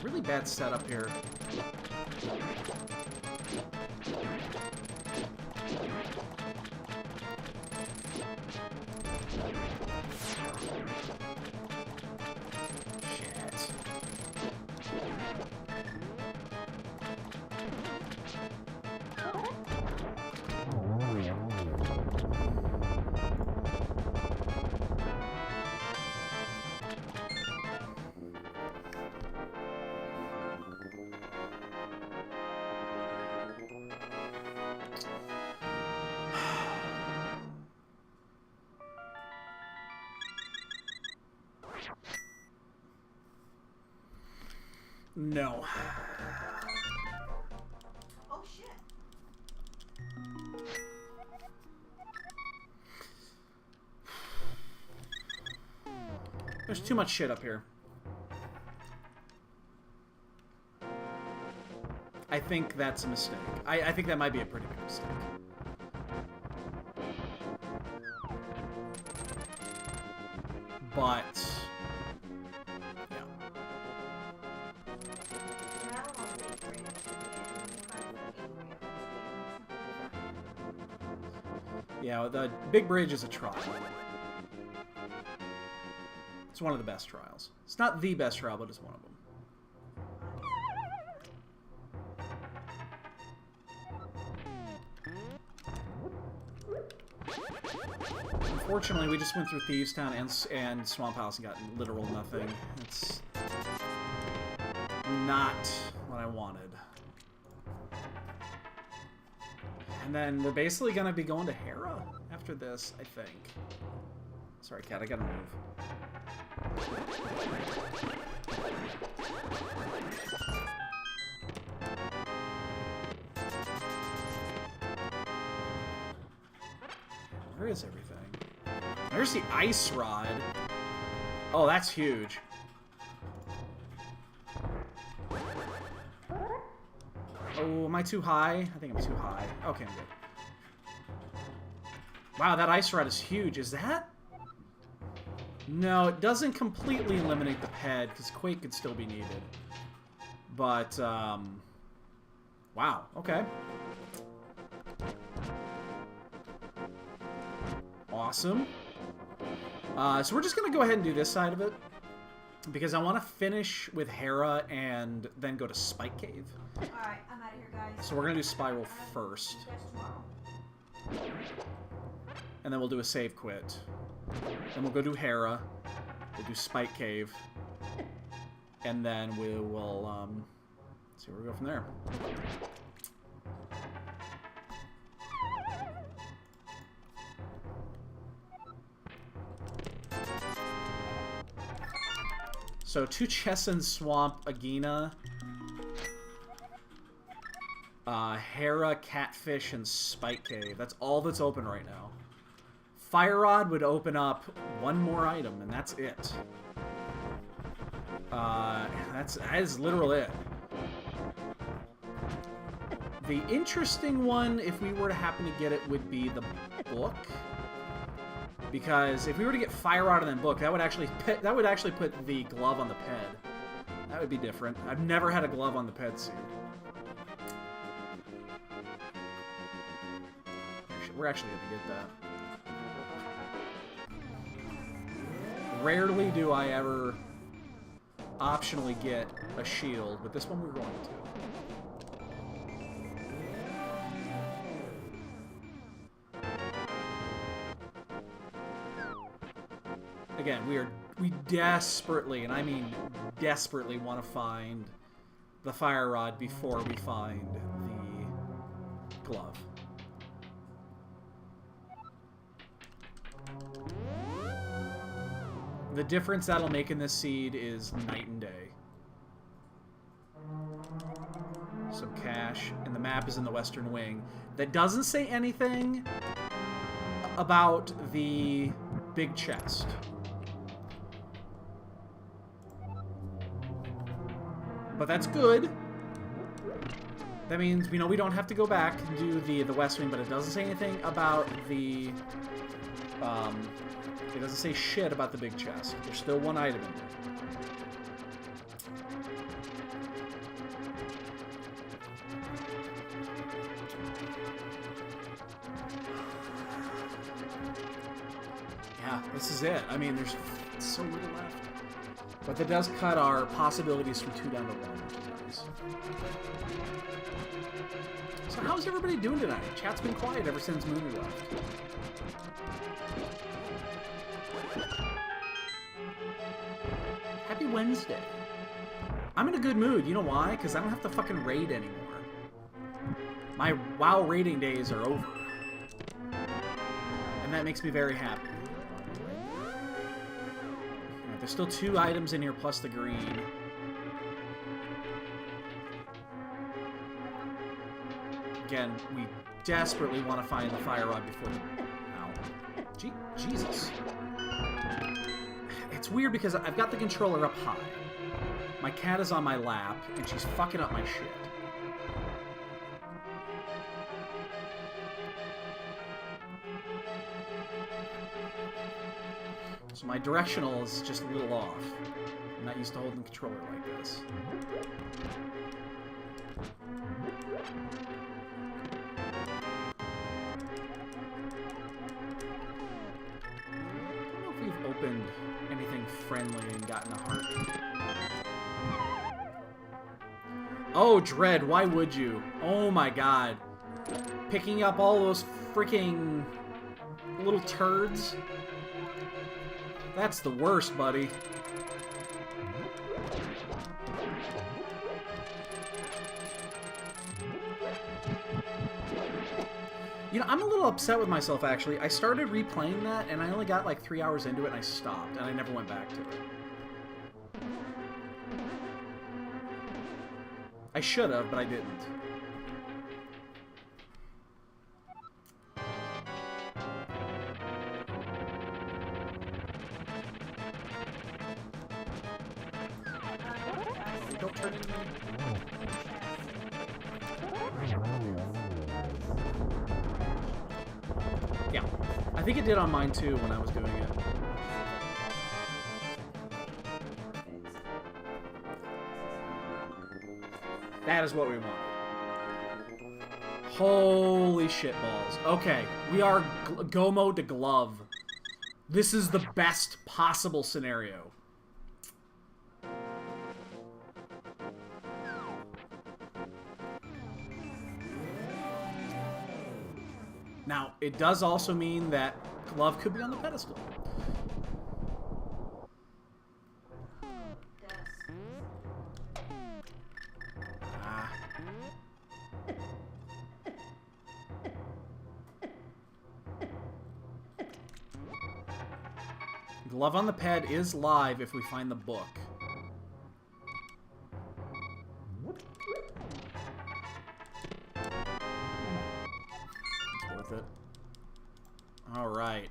S1: Really bad setup here. Shit. No.
S2: Oh shit.
S1: There's too much shit up here. I think that's a mistake. I think that might be a pretty big mistake. But yeah. Yeah, the big bridge is a trial. It's one of the best trials. It's not the best trial, but it's one of them. Unfortunately, we just went through Thieves Town and Swamp House and got literal nothing. It's not what I wanted. And then we're basically going to be going to Hera after this, I think. Sorry, cat, I gotta move. Where is everything? There's the ice rod. Oh, that's huge. Oh, am I too high? I think I'm too high. Okay, I'm good. Wow, that ice rod is huge. Is that? No, it doesn't completely eliminate the ped, because Quake could still be needed. But, wow, okay. Awesome. So we're just going to go ahead and do this side of it, because I want to finish with Hera and then go to Spike Cave.
S2: Alright, I'm out of here, guys.
S1: So we're going to do Spiral first. And then we'll do a save quit. Then we'll go do Hera. We'll do Spike Cave. And then we will, see where we go from there. So, 2 chests in Swamp, Agina. Hera, Catfish, and Spike Cave. That's all that's open right now. Fire Rod would open up 1 more item, and that's it. That is literally it. The interesting one, if we were to happen to get it, would be the book. Because if we were to get Fire Rod and then book, that would actually put the glove on the ped. That would be different. I've never had a glove on the ped suit. We're actually going to get that. Rarely do I ever optionally get a shield, but this one we're going to. Again, we desperately, and I mean desperately, want to find the Fire Rod before we find the glove. The difference that'll make in this seed is night and day. Some cash, and the map is in the western wing. That doesn't say anything about the big chest. But that's good. That means we know we don't have to go back and do the west wing, but it doesn't say anything about the it doesn't say shit about the big chest. There's still 1 item in there. Yeah, this is it. I mean, there's so little left. But that does cut our possibilities from 2 down to 1, which is nice. So how's everybody doing tonight? Chat's been quiet ever since Mooney left. Happy Wednesday. I'm in a good mood. You know why? Because I don't have to fucking raid anymore. My WoW raiding days are over. And that makes me very happy. There's still 2 items in here plus the green. again, we desperately want to find the fire rod before the... Ow. Jesus. It's weird because I've got the controller up high. My cat is on my lap, and she's fucking up my shit. So my directional is just a little off. I'm not used to holding the controller like this. I don't know if we've opened anything friendly and gotten a heart. Oh, Dread, why would you? Oh my god. Picking up all those freaking little turds? That's the worst, buddy. You know, I'm a little upset with myself, actually. I started replaying that, and I only got like 3 hours into it, and I stopped, and I never went back to it. I should have, but I didn't. Don't turn into me. Yeah, I think it did on mine too when I was doing it. That is what we want. Holy shit balls. Okay, we are go mode to glove. This is the best possible scenario. Now, it does also mean that glove could be on the pedestal. Ah. Glove on the pad is live if we find the book. It. All right.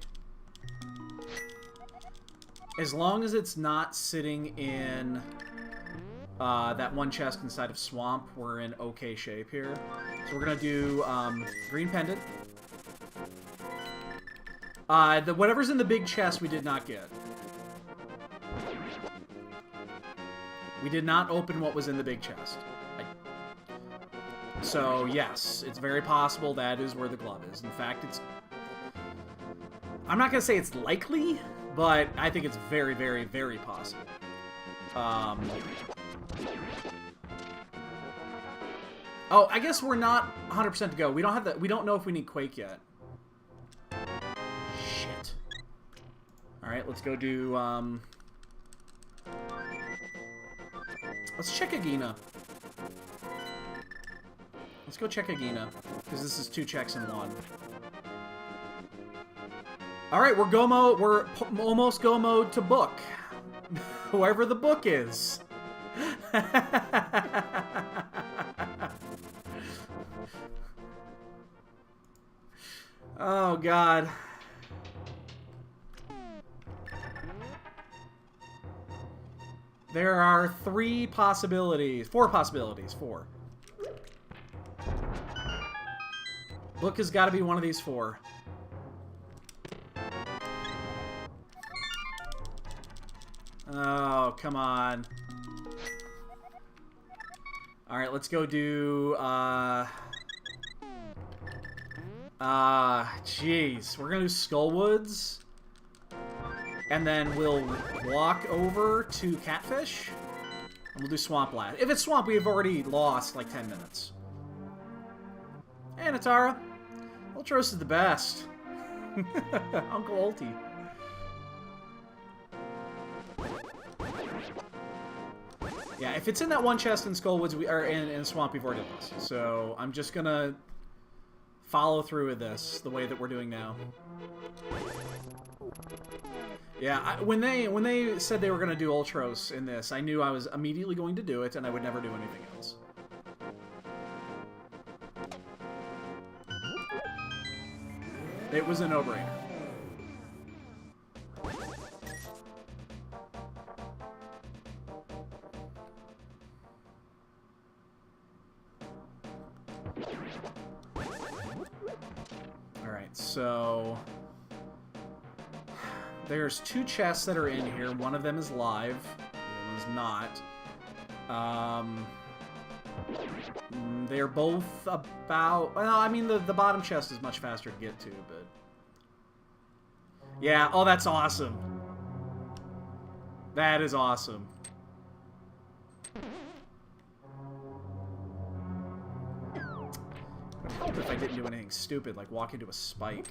S1: As long as it's not sitting in that one chest inside of Swamp, we're in okay shape here. So we're gonna do green pendant. Whatever's in the big chest we did not get. We did not open what was in the big chest. So, yes, it's very possible that is where the glove is. In fact, it's... I'm not going to say it's likely, but I think it's very, very, very possible. Oh, I guess we're not 100% to go. We don't have the... We don't know if we need Quake yet. Shit. Alright, let's go do, let's check Agina. Let's go check Agina, because this is 2 checks in 1. Alright, we're go mode. We're almost go mode to book. Whoever the book is. Oh, God. There are 3 possibilities. 4 possibilities. 4. Book has got to be one of these 4. Oh, come on. Alright, let's go do, jeez. We're gonna do Skullwoods. And then we'll walk over to Catfish. And we'll do Swamp last. If it's Swamp, we've already lost, like, 10 minutes. Hey, Natara. Ultros is the best. Uncle Ulti. Yeah, if it's in that one chest in Skullwoods, we are in Swamp, we've already lost. So I'm just gonna follow through with this the way that we're doing now. Yeah, when they said they were gonna do Ultros in this, I knew I was immediately going to do it, and I would never do anything else. It was a no-brainer. Alright, so... There's 2 chests that are in here. One of them is live. The other one's not. They're both about... Well, I mean, the bottom chest is much faster to get to, but... Yeah, oh, that's awesome. That is awesome. It would help if I didn't do anything stupid, like walk into a spike.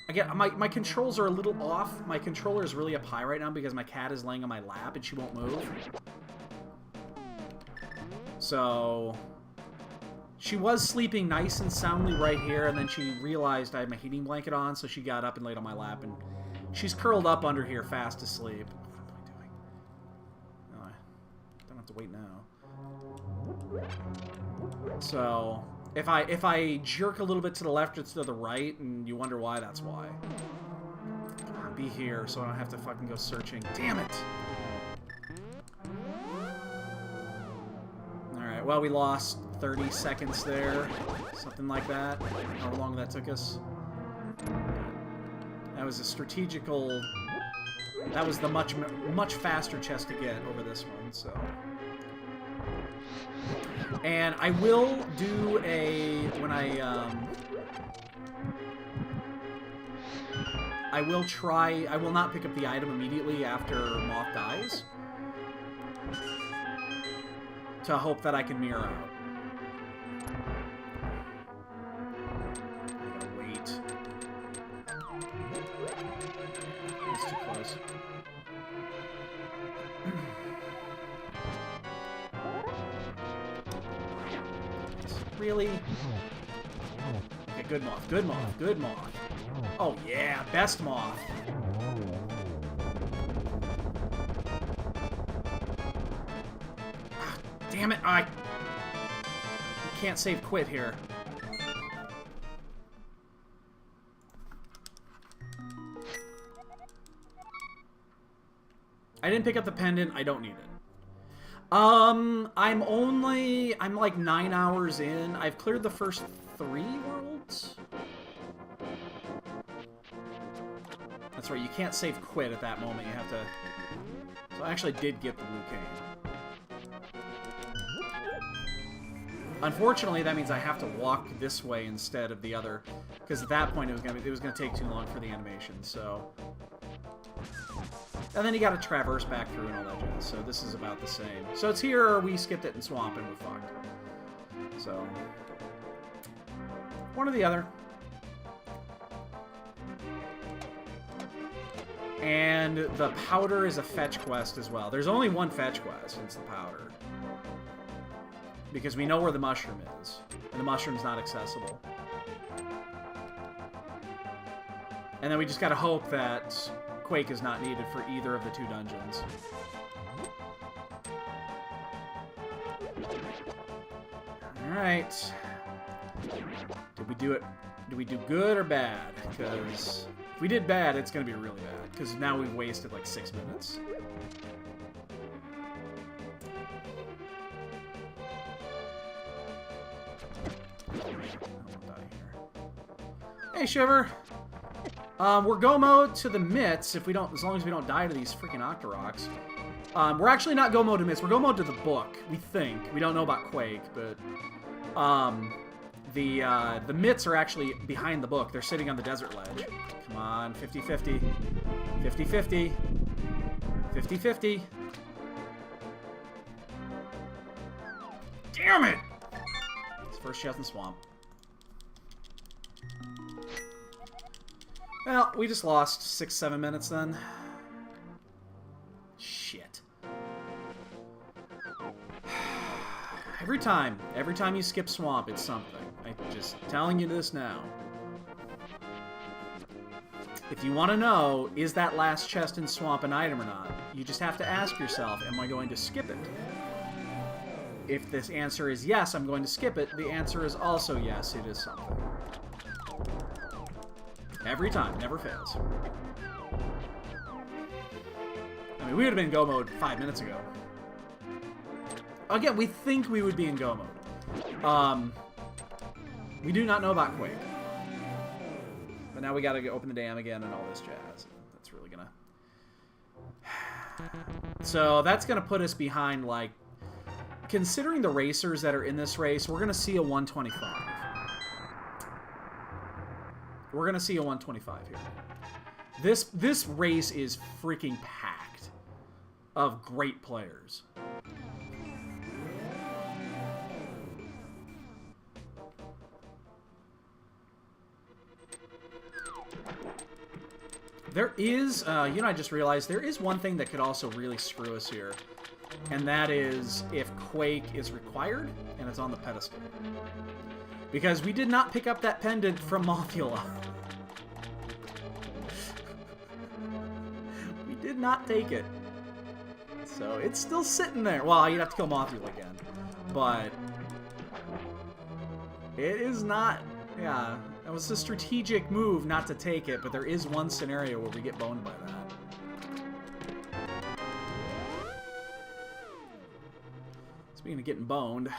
S1: Again, my controls are a little off. My controller is really up high right now because my cat is laying on my lap and she won't move. So... She was sleeping nice and soundly right here, and then she realized I had my heating blanket on, so she got up and laid on my lap, and she's curled up under here fast asleep. What am I doing? No, I don't have to wait now. So... If I jerk a little bit to the left or to the right, and you wonder why, that's why. Come on, be here so I don't have to fucking go searching. Damn it! Alright, well, we lost 30 seconds there. Something like that. How long that took us. That was a strategical... That was the much faster chest to get over this one, so... And I will do a... When I will try... I will not pick up the item immediately after Moth dies. To hope that I can mirror out. I gotta wait. It's too close. Really? Okay, good moth, good moth, good moth. Oh yeah, best moth. Ah, damn it, I can't save quit here. I didn't pick up the pendant, I don't need it. I'm like 9 hours in. I've cleared the first 3 worlds. That's right, you can't save quit at that moment. You have to... So I actually did get the Blue Cane. Unfortunately, that means I have to walk this way instead of the other, because at that point it was gonna take too long for the animation, so... And then you gotta traverse back through and all that jazz, so this is about the same. So it's here, or we skipped it in Swamp and we're fucked. So... One or the other. And the powder is a fetch quest as well. There's only one fetch quest, and it's the powder. Because we know where the mushroom is. And the mushroom's not accessible. And then we just gotta hope that Quake is not needed for either of the 2 dungeons. Alright. Did we do it? Did we do good or bad? Because if we did bad, it's gonna be really bad. Because now we've wasted like 6 minutes. Hey, Shiver. We're go mode to the mitts if we don't, as long as we don't die to these freaking Octoroks. We're actually not go mode to mitts. We're go mode to the book. We think. We don't know about Quake, but the mitts are actually behind the book. They're sitting on the desert ledge. Come on, 50-50, 50-50, 50-50. Damn it! It's first chest in the swamp. Well, we just lost 6-7 minutes then. Shit. Every time you skip swamp, it's something. I'm just telling you this now. If you want to know, is that last chest in swamp an item or not, you just have to ask yourself, am I going to skip it? If this answer is yes, I'm going to skip it, the answer is also yes, it is something. Every time. Never fails. I mean, we would have been in go mode 5 minutes ago. Again, we think we would be in go mode. We do not know about Quake. But now we gotta go open the dam again and all this jazz. That's really gonna... So that's gonna put us behind, like... Considering the racers that are in this race, we're gonna see a 125. We're gonna see a 125 here. This race is freaking packed of great players. There is, you know, I just realized there is one thing that could also really screw us here. And that is if Quake is required and it's on the pedestal. Because we did not pick up that pendant from Mothula. We did not take it. So it's still sitting there. Well, you'd have to kill Mothula again. But it is not... Yeah, that was a strategic move not to take it, but there is one scenario where we get boned by that. Speaking of getting boned...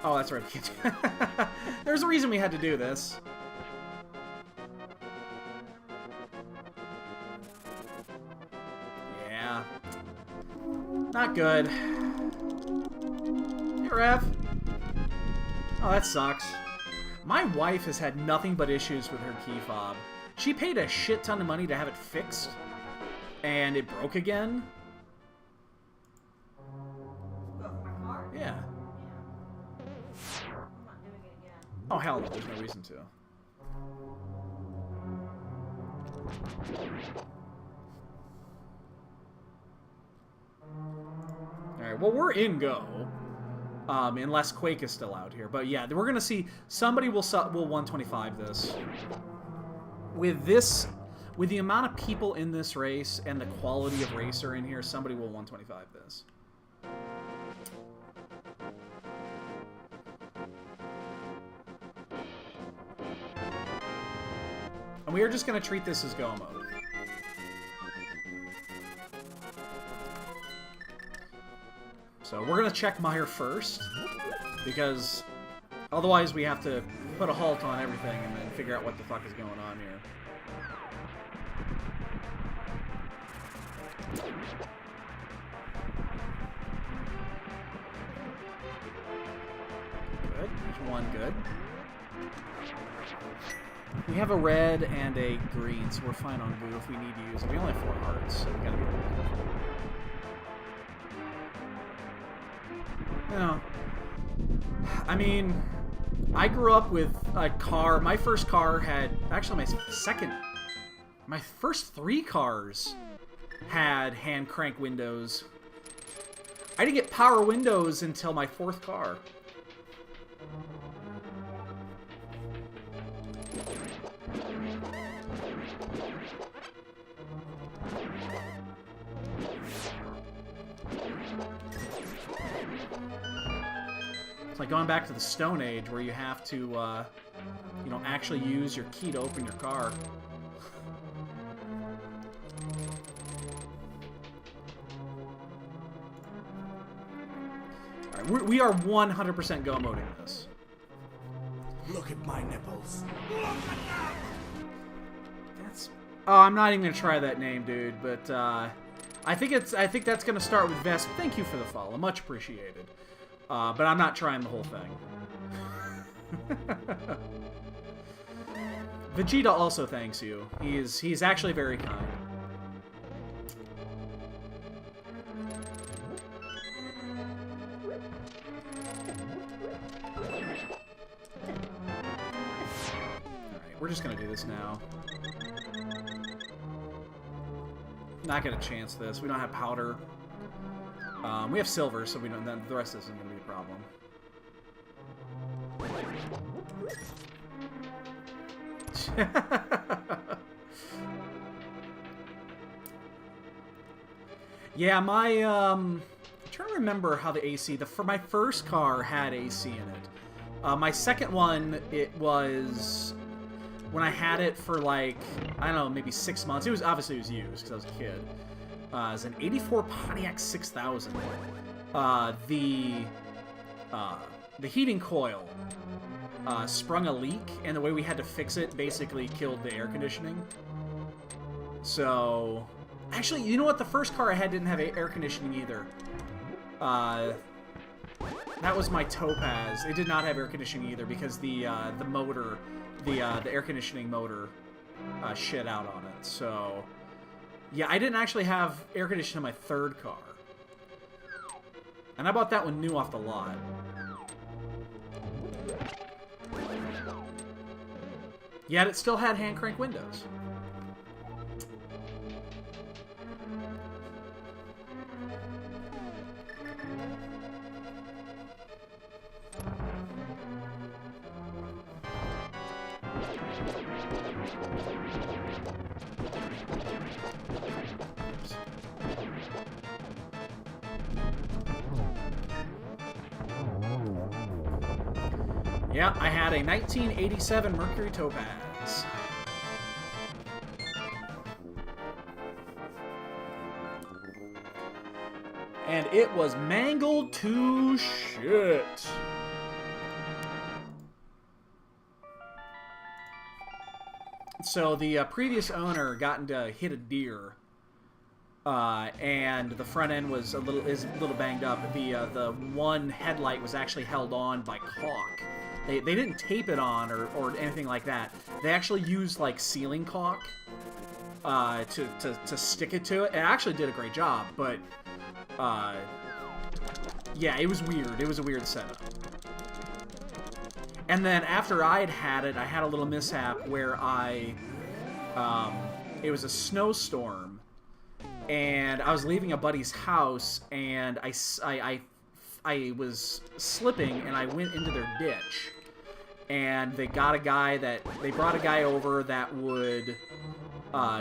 S1: Oh, that's right. There's a reason we had to do this. Yeah. Not good. Hey, Rev. Oh, that sucks. My wife has had nothing but issues with her key fob. She paid a shit ton of money to have it fixed, and it broke again. Yeah. Oh, hell no, there's no reason to. Alright, well, we're in go. Unless Quake is still out here. But yeah, we're going to see somebody will 125 this. With the amount of people in this race and the quality of racer in here, somebody will 125 this. And we are just going to treat this as go mode. So we're going to check Meyer first, because otherwise we have to put a halt on everything and then figure out what the fuck is going on here. Good. There's one good. We have a red and a green, so we're fine on blue if we need to use it. We only have 4 hearts, so we gotta be a little careful. No. I mean, I grew up with a car. My first car had... Actually, my first 3 cars had hand crank windows. I didn't get power windows until my 4th car. It's like going back to the Stone Age where you have to, you know, actually use your key to open your car. Alright, we are 100% go moding this.
S3: Look at my nipples.
S1: That's... Oh, I'm not even gonna try that name, dude, but, I think that's gonna start with Vesp. Thank you for the follow. Much appreciated. But I'm not trying the whole thing. Vegeta also thanks you. He's actually very kind. Alright, we're just gonna do this now. Not gonna chance this. We don't have powder. We have silver, so we don't. Then the rest isn't gonna be a problem. Yeah, my, I'm trying to remember how the AC, for my first car had AC in it. My second one, it was, when I had it for like, I don't know, maybe 6 months. It was, obviously it was used, because I was a kid. It was an 84 Pontiac 6000. The heating coil sprung a leak, and the way we had to fix it basically killed the air conditioning. So, actually, you know what? The first car I had didn't have air conditioning either. That was my Topaz. It did not have air conditioning either because the motor, the air conditioning motor, shit out on it. So, yeah, I didn't actually have air conditioning in my third car, and I bought that one new off the lot. Yet it still had hand crank windows. Yeah, I had a 1987 Mercury Topaz. And it was mangled to shit. So the previous owner got into hit a deer, and the front end was a little banged up. The one headlight was actually held on by caulk. They didn't tape it on or anything like that. They actually used like sealing caulk to stick it to it. It actually did a great job, but yeah, it was weird. It was a weird setup. And then after I had it, I had a little mishap where it was a snowstorm, and I was leaving a buddy's house, and I was slipping, and I went into their ditch, and they brought a guy over that would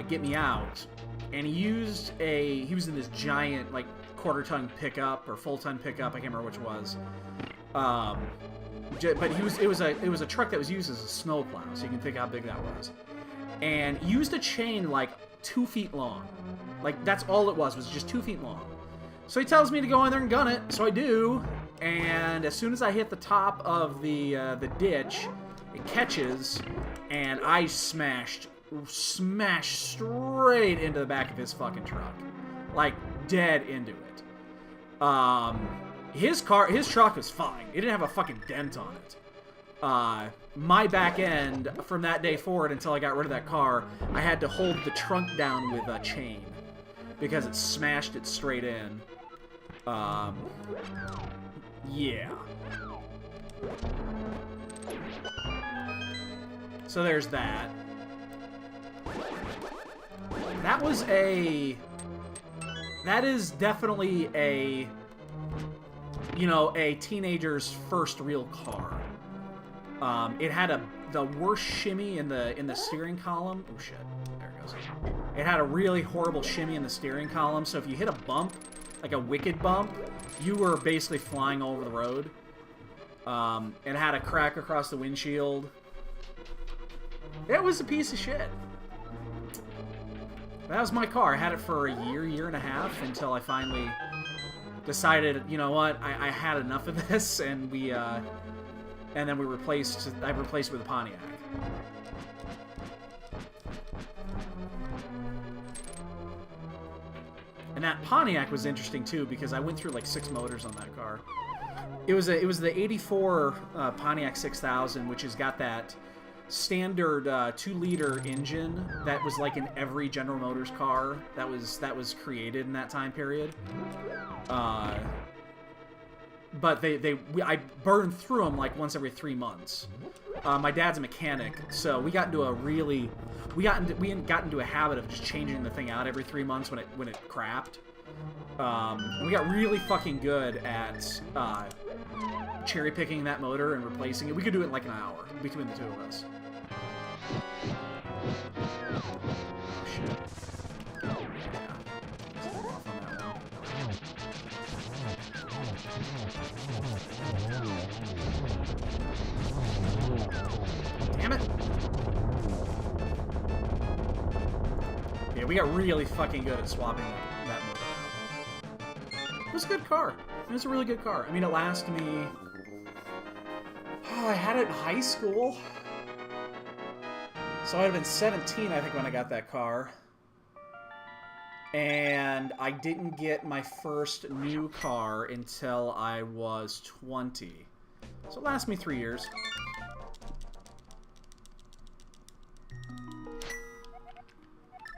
S1: get me out, and he was in this giant, like, quarter-ton pickup, or full-ton pickup, I can't remember which it was, but it was a truck that was used as a snowplow, so you can think how big that was, and used a chain, like, 2 feet long, like, that's all it was just 2 feet long. So he tells me to go in there and gun it, so I do, and as soon as I hit the top of the ditch, it catches, and I smashed straight into the back of his fucking truck, like dead into it. His truck was fine; it didn't have a fucking dent on it. My back end, from that day forward until I got rid of that car, I had to hold the trunk down with a chain because it smashed it straight in. Yeah. So there's that. That is definitely a teenager's first real car. It had the worst shimmy in the steering column. Oh shit, there it goes. It had a really horrible shimmy in the steering column, so if you hit a bump, like a wicked bump, you were basically flying over the road. It had a crack across the windshield. It was a piece of shit. That was my car. I had it for a year and a half, until I finally decided, you know what, I had enough of this, and then I replaced it with a Pontiac. And that Pontiac was interesting too, because I went through like 6 motors on that car. It was the 84 Pontiac 6000, which has got that standard 2-liter engine that was like in every General Motors car that was created in that time period. But I burned through them like once every 3 months. My dad's a mechanic, so we got into a habit of just changing the thing out every 3 months when it crapped. We got really fucking good at cherry picking that motor and replacing it. We could do it in like an hour between the two of us. Damn it! Yeah, we got really fucking good at swapping that motor out. It was a good car. It was a really good car. I mean, it lasted me... Oh, I had it in high school. So I'd have been 17, I think, when I got that car. And I didn't get my first new car until I was 20. So it lasted me 3 years.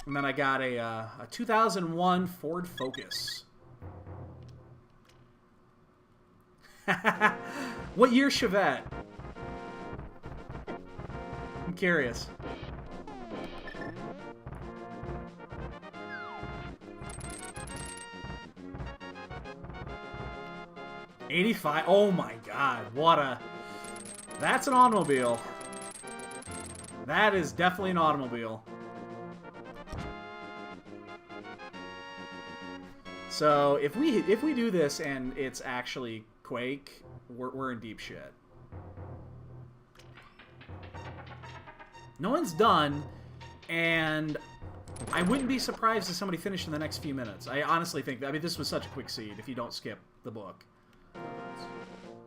S1: And then I got a 2001 Ford Focus. What year Chevette? I'm curious. '85. Oh my God! What a... That's an automobile. That is definitely an automobile. So if we do this and it's actually Quake, we're in deep shit. No one's done, and I wouldn't be surprised if somebody finished in the next few minutes. I honestly think that, I mean, this was such a quick seed if you don't skip the book.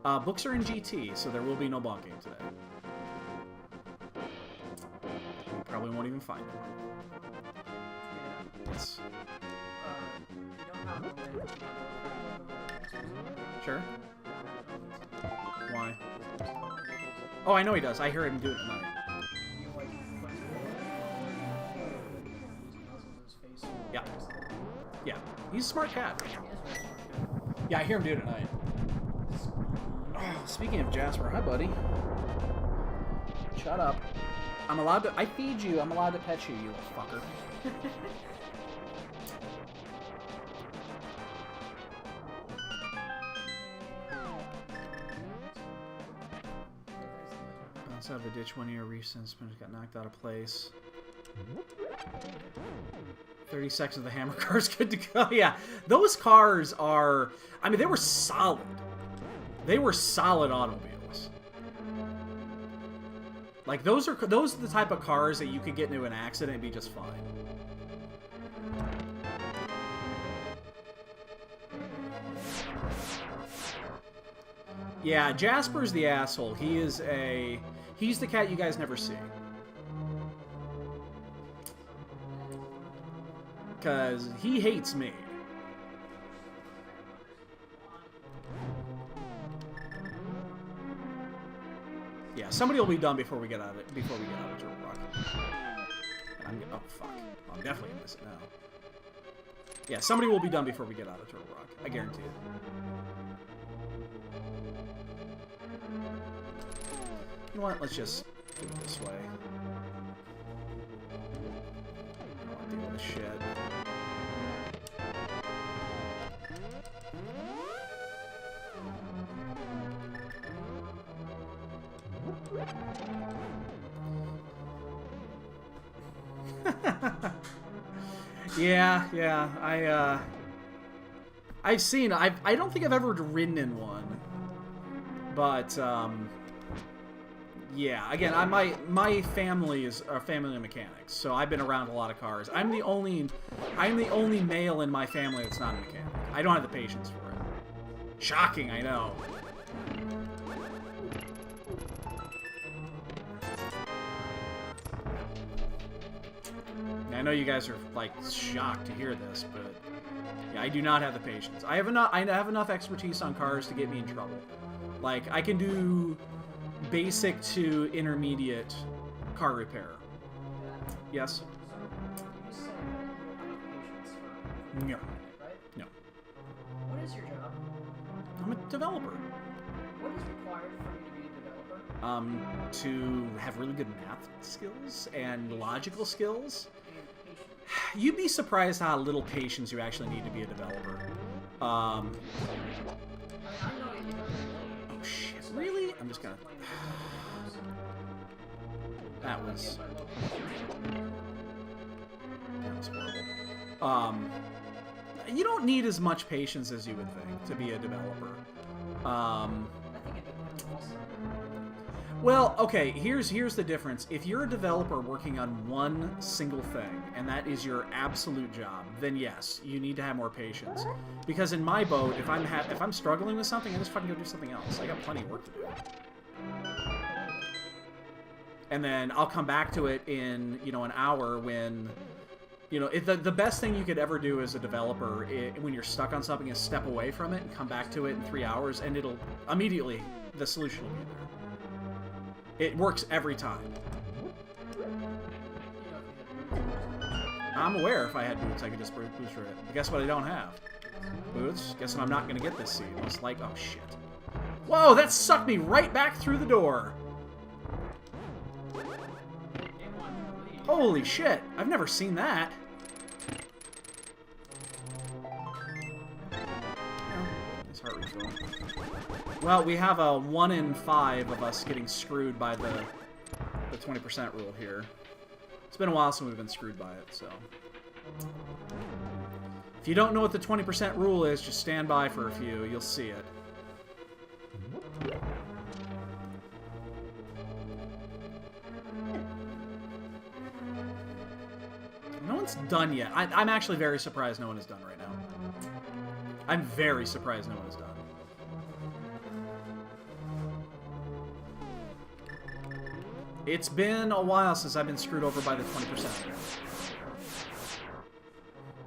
S1: Books are in GT, so there will be no bonking today. You probably won't even find them. Yes. Sure. Why? Oh, I know he does. I hear him do it at night. Yeah. Yeah. He's a smart cat. Yeah, I hear him do it at night. Oh, speaking of Jasper, hi, buddy. Shut up. I'm allowed to... I feed you. I'm allowed to pet you, you little fucker. Outside of a ditch, one year recent spinner got knocked out of place. 30 seconds of the hammer car's good to go. Yeah, those cars are... I mean, they were solid. They were solid automobiles. Like, those are the type of cars that you could get into an accident and be just fine. Yeah, Jasper's the asshole. He's the cat you guys never see. Because he hates me. Yeah, somebody will be done before we get out of it. Before we get out of Turtle Rock. Oh fuck! I'm definitely gonna miss it now. Yeah, somebody will be done before we get out of Turtle Rock. I guarantee it. You know what? Let's just do it this way. I don't want to deal with this shit. Yeah. I've seen. I don't think I've ever ridden in one, but yeah. Again, my family is a family of mechanics, so I've been around a lot of cars. I'm the only male in my family that's not a mechanic. I don't have the patience for it. Shocking, I know. I know you guys are like shocked to hear this, but yeah, I do not have the patience. I have enough expertise on cars to get me in trouble. Like, I can do basic to intermediate car repair. Yes? No. No.
S4: What is your job?
S1: I'm a developer.
S4: What is required for you to be a developer?
S1: To have really good math skills and logical skills. You'd be surprised how little patience you actually need to be a developer. Oh shit, really? I'm just gonna... That was horrible. you don't need as much patience as you would think to be a developer.
S4: I think it depends also.
S1: Well, okay, here's the difference. If you're a developer working on one single thing, and that is your absolute job, then yes, you need to have more patience. Because in my boat, if I'm struggling with something, I just fucking go do something else. I got plenty of work to do. And then I'll come back to it in, you know, an hour when, you know, the best thing you could ever do as a developer when you're stuck on something is step away from it and come back to it in 3 hours, and it'll immediately, the solution will be there. It works every time. I'm aware if I had boots, I could just booster it. But guess what I don't have? Boots? Guess what I'm not going to get this seed. Most like, oh shit. Whoa, that sucked me right back through the door. Holy shit, I've never seen that. Nice heart refill. Well, we have a 1 in 5 of us getting screwed by the 20% rule here. It's been a while since we've been screwed by it, so. If you don't know what the 20% rule is, just stand by for a few. You'll see it. No one's done yet. I'm actually very surprised no one is done right now. I'm very surprised no one is done. It's been a while since I've been screwed over by the 20%.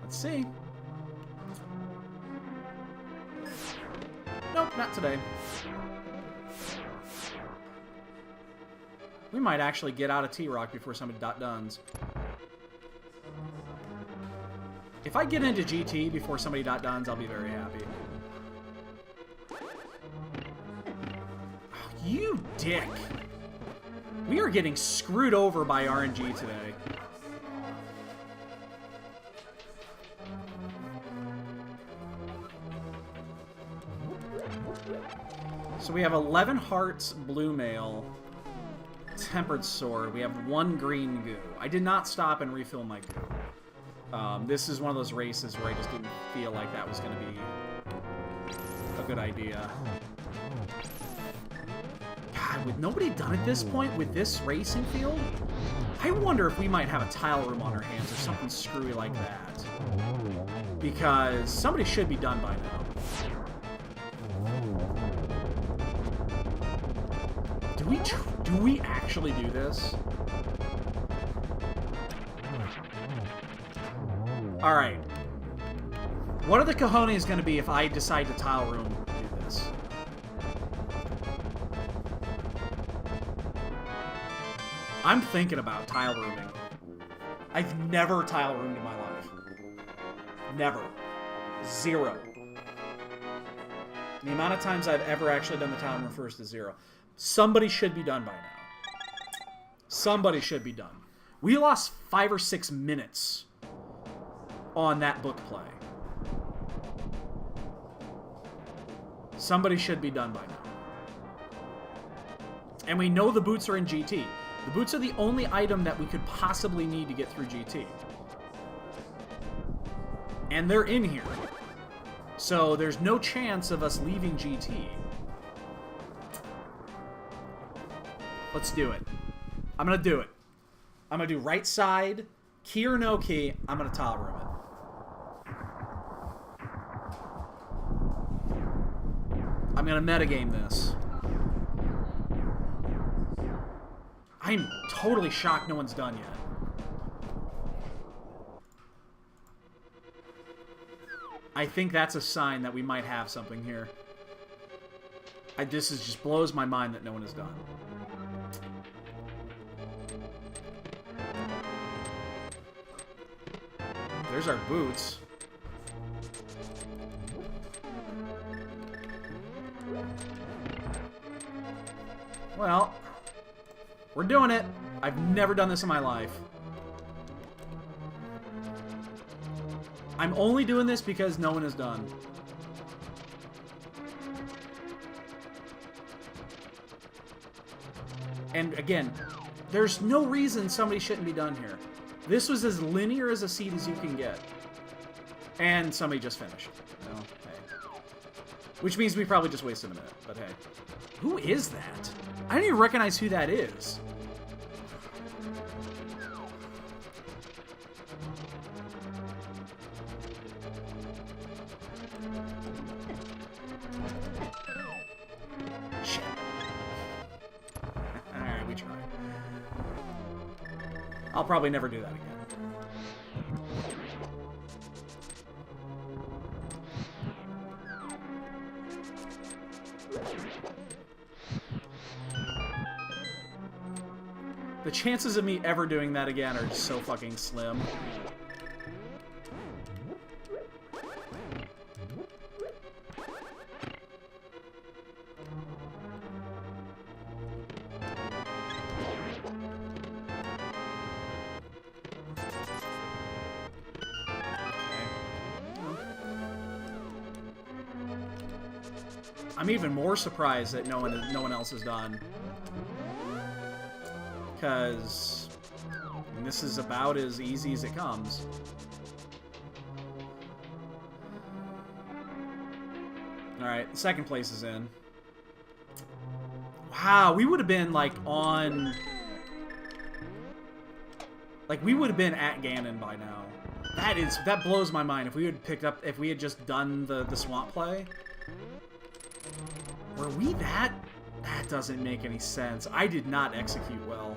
S1: Let's see. Nope, not today. We might actually get out of T-Rock before somebody dones. If I get into GT before somebody dones, I'll be very happy. Oh, you dick! We are getting screwed over by RNG today. So we have 11 hearts, blue mail, tempered sword. We have 1 green goo. I did not stop and refill my goo. This is one of those races where I just didn't feel like that was going to be a good idea. God, with nobody done at this point with this racing field, I wonder if we might have a tile room on our hands or something screwy like that. Because somebody should be done by now. Do we actually do this? Alright. What are the cojones going to be if I decide to tile room do this? I'm thinking about tile rooming. I've never tile roomed in my life. Never. 0. The amount of times I've ever actually done the tile room first is 0. Somebody should be done by now. Somebody should be done. We lost 5 or 6 minutes on that book play. Somebody should be done by now. And we know the boots are in GT. The boots are the only item that we could possibly need to get through GT. And they're in here. So there's no chance of us leaving GT. Let's do it. I'm going to do it. I'm going to do right side, key or no key, I'm going to tile room it. I'm going to metagame this. I'm totally shocked no one's done yet. I think that's a sign that we might have something here. This just blows my mind that no one has done. There's our boots. Well, we're doing it. I've never done this in my life. I'm only doing this because no one has done. And again, there's no reason somebody shouldn't be done here. This was as linear as a seed as you can get. And somebody just finished. Well, hey. Which means we probably just wasted a minute, but hey. Who is that? I don't even recognize who that is. Shit. Alright, we tried. I'll probably never do that again. The chances of me ever doing that again are just so fucking slim. I'm even more surprised that no one else has done. Because this is about as easy as it comes. Alright, second place is in. Wow, we would have been, like, on... Like, we would have been at Ganon by now. That blows my mind. If we had picked up... If we had just done the swamp play... Were we that? That doesn't make any sense. I did not execute well.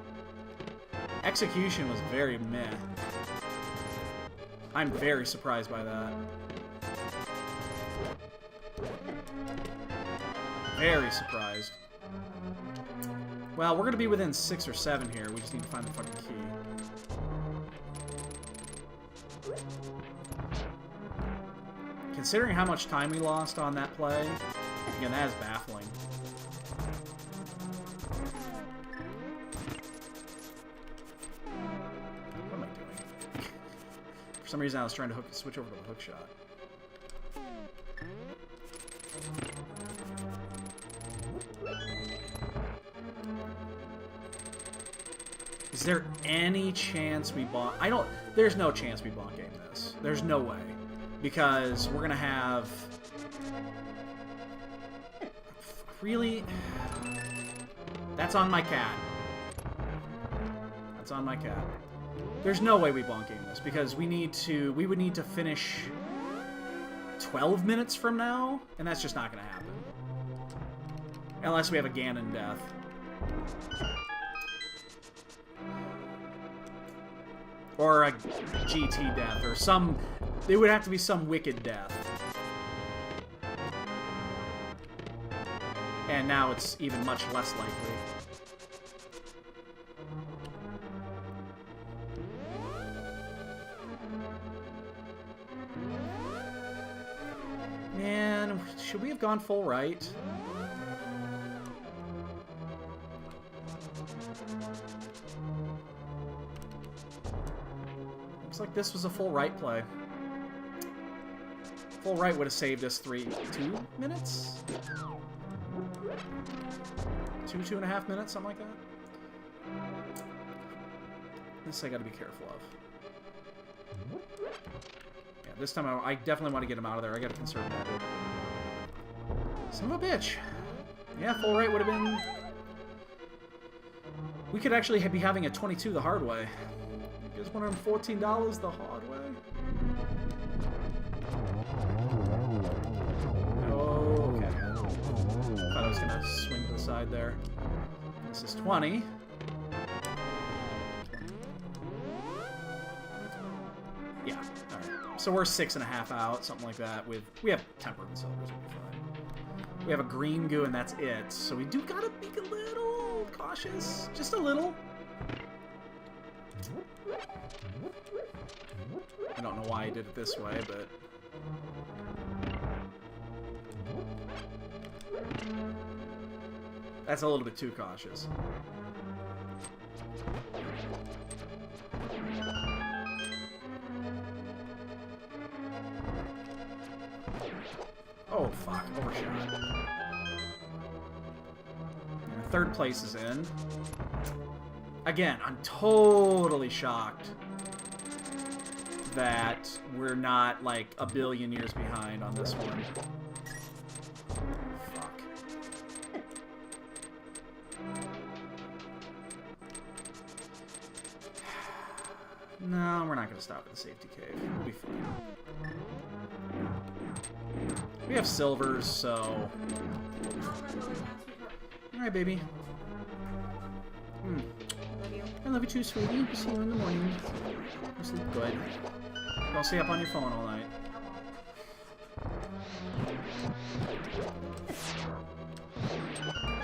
S1: Execution was very meh. I'm very surprised by that. Very surprised. Well, we're gonna be within 6 or 7 here. We just need to find the fucking key. Considering how much time we lost on that play, again, that is baffling. What am I doing? For some reason, I was trying to switch over to the hook shot. Is there any chance we bonk? There's no chance we bonk game this. There's no way. Because we're gonna have... Really? That's on my cat. That's on my cat. There's no way we bonk game this, because we would need to finish 12 minutes from now, and that's just not gonna happen. Unless we have a Ganon death. Or a GT death, or some... It would have to be some wicked death. And now it's even much less likely. Man, should we have gone full right? Looks like this was a full right play. Full right would have saved us 2 minutes? 2.5 minutes, something like that. This I gotta be careful of. Yeah, this time I definitely want to get him out of there. I gotta conserve that. Son of a bitch. Yeah, full right would have been... We could actually be having a 22 the hard way. You guys want $14 the hard way? Oh, okay. Thought I was gonna swing to the side there. This is 20. Yeah, alright. So we're 6.5 out, something like that. We have temper and silvers, we'll be fine. We have a green goo and that's it. So we do gotta be a little cautious. Just a little. I don't know why I did it this way, but... That's a little bit too cautious. Oh, fuck. Overshot. And third place is in. Again, I'm totally shocked that we're not, like, a billion years behind on this one. Fuck. No, we're not going to stop at the safety cave. We'll be fine. We have silvers, so... Alright, baby. I love you too, sweetie. See you in the morning. You sleep good. Don't stay up on your phone all night.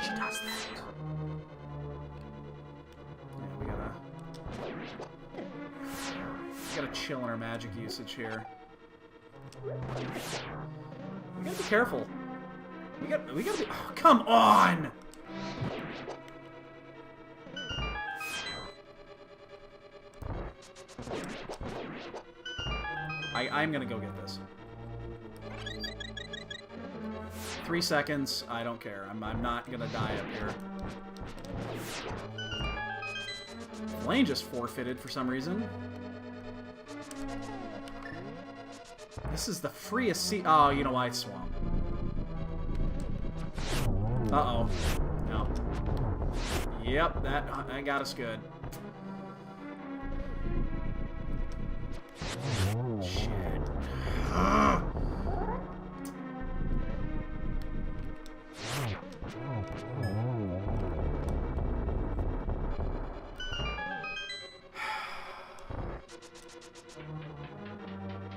S1: She does that. Yeah, we gotta chill in our magic usage here. We gotta be careful. We gotta be. Oh, come on! I'm gonna go get this. 3 seconds. I don't care. I'm not gonna die up here. Lane just forfeited for some reason. This is the freest seat. Oh, you know why? It's swamp. Uh-oh. No. Yep, that got us good. Shit.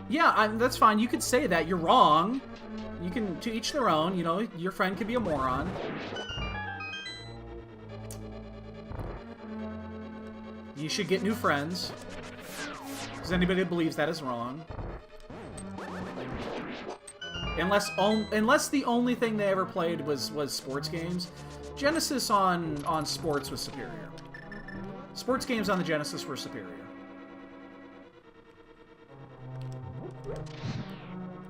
S1: Yeah, that's fine. You could say that. You're wrong. You can, to each their own. You know, your friend could be a moron. You should get new friends. Because anybody that believes that is wrong. Unless the only thing they ever played was sports games. Genesis on sports was superior. Sports games on the Genesis were superior.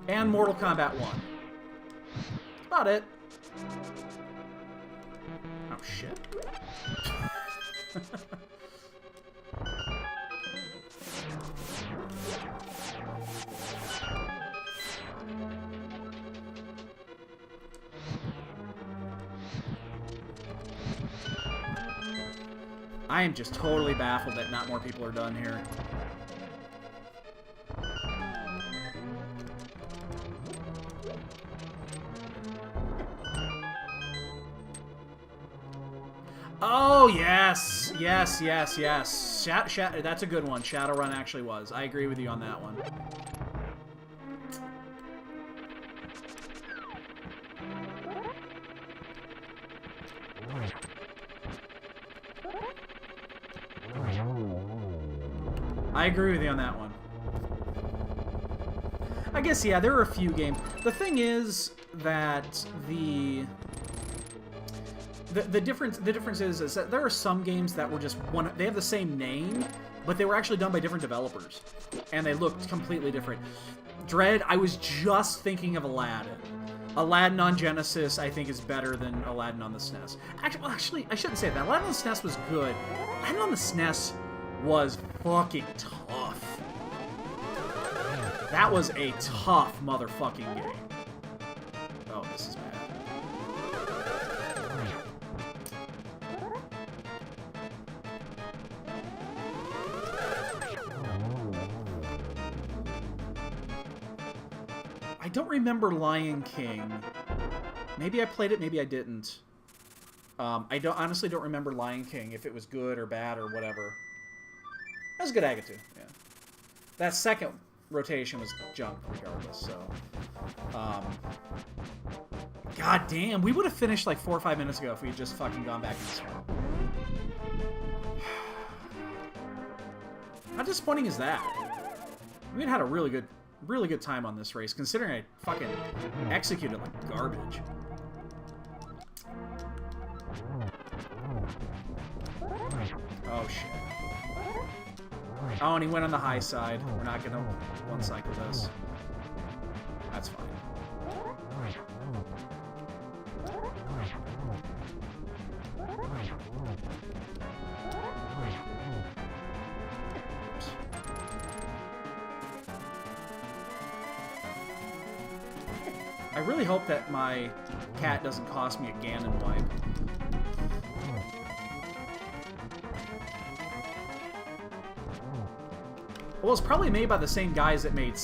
S1: And Mortal Kombat 1. That's about it. Oh, shit. I am just totally baffled that not more people are done here. Oh, yes! Yes, yes, yes. That's a good one. Shadowrun actually was. I agree with you on that one. I agree with you on that one. I guess, yeah, there are a few games. The thing is that the difference is that there are some games that were just one. They have the same name, but they were actually done by different developers, and they looked completely different. Dread, I was just thinking of Aladdin. Aladdin on Genesis, I think, is better than Aladdin on the SNES. Actually, I shouldn't say that. Aladdin on the SNES was good. Aladdin on the SNES was fucking tough. That was a tough motherfucking game. Oh, this is bad. I don't remember Lion King. Maybe I played it, maybe I didn't. I honestly don't remember Lion King, if it was good or bad or whatever. That was a good Agatu, yeah. That second rotation was junk, regardless, so... God damn, we would have finished like 4 or 5 minutes ago if we had just fucking gone back in this one. How disappointing is that? We had a really good time on this race, considering I fucking executed like garbage. Oh, shit. Oh, and he went on the high side. We're not gonna one-cycle this. That's fine. I really hope that my cat doesn't cost me a Ganon wipe. Well, it's probably made by the same guys that made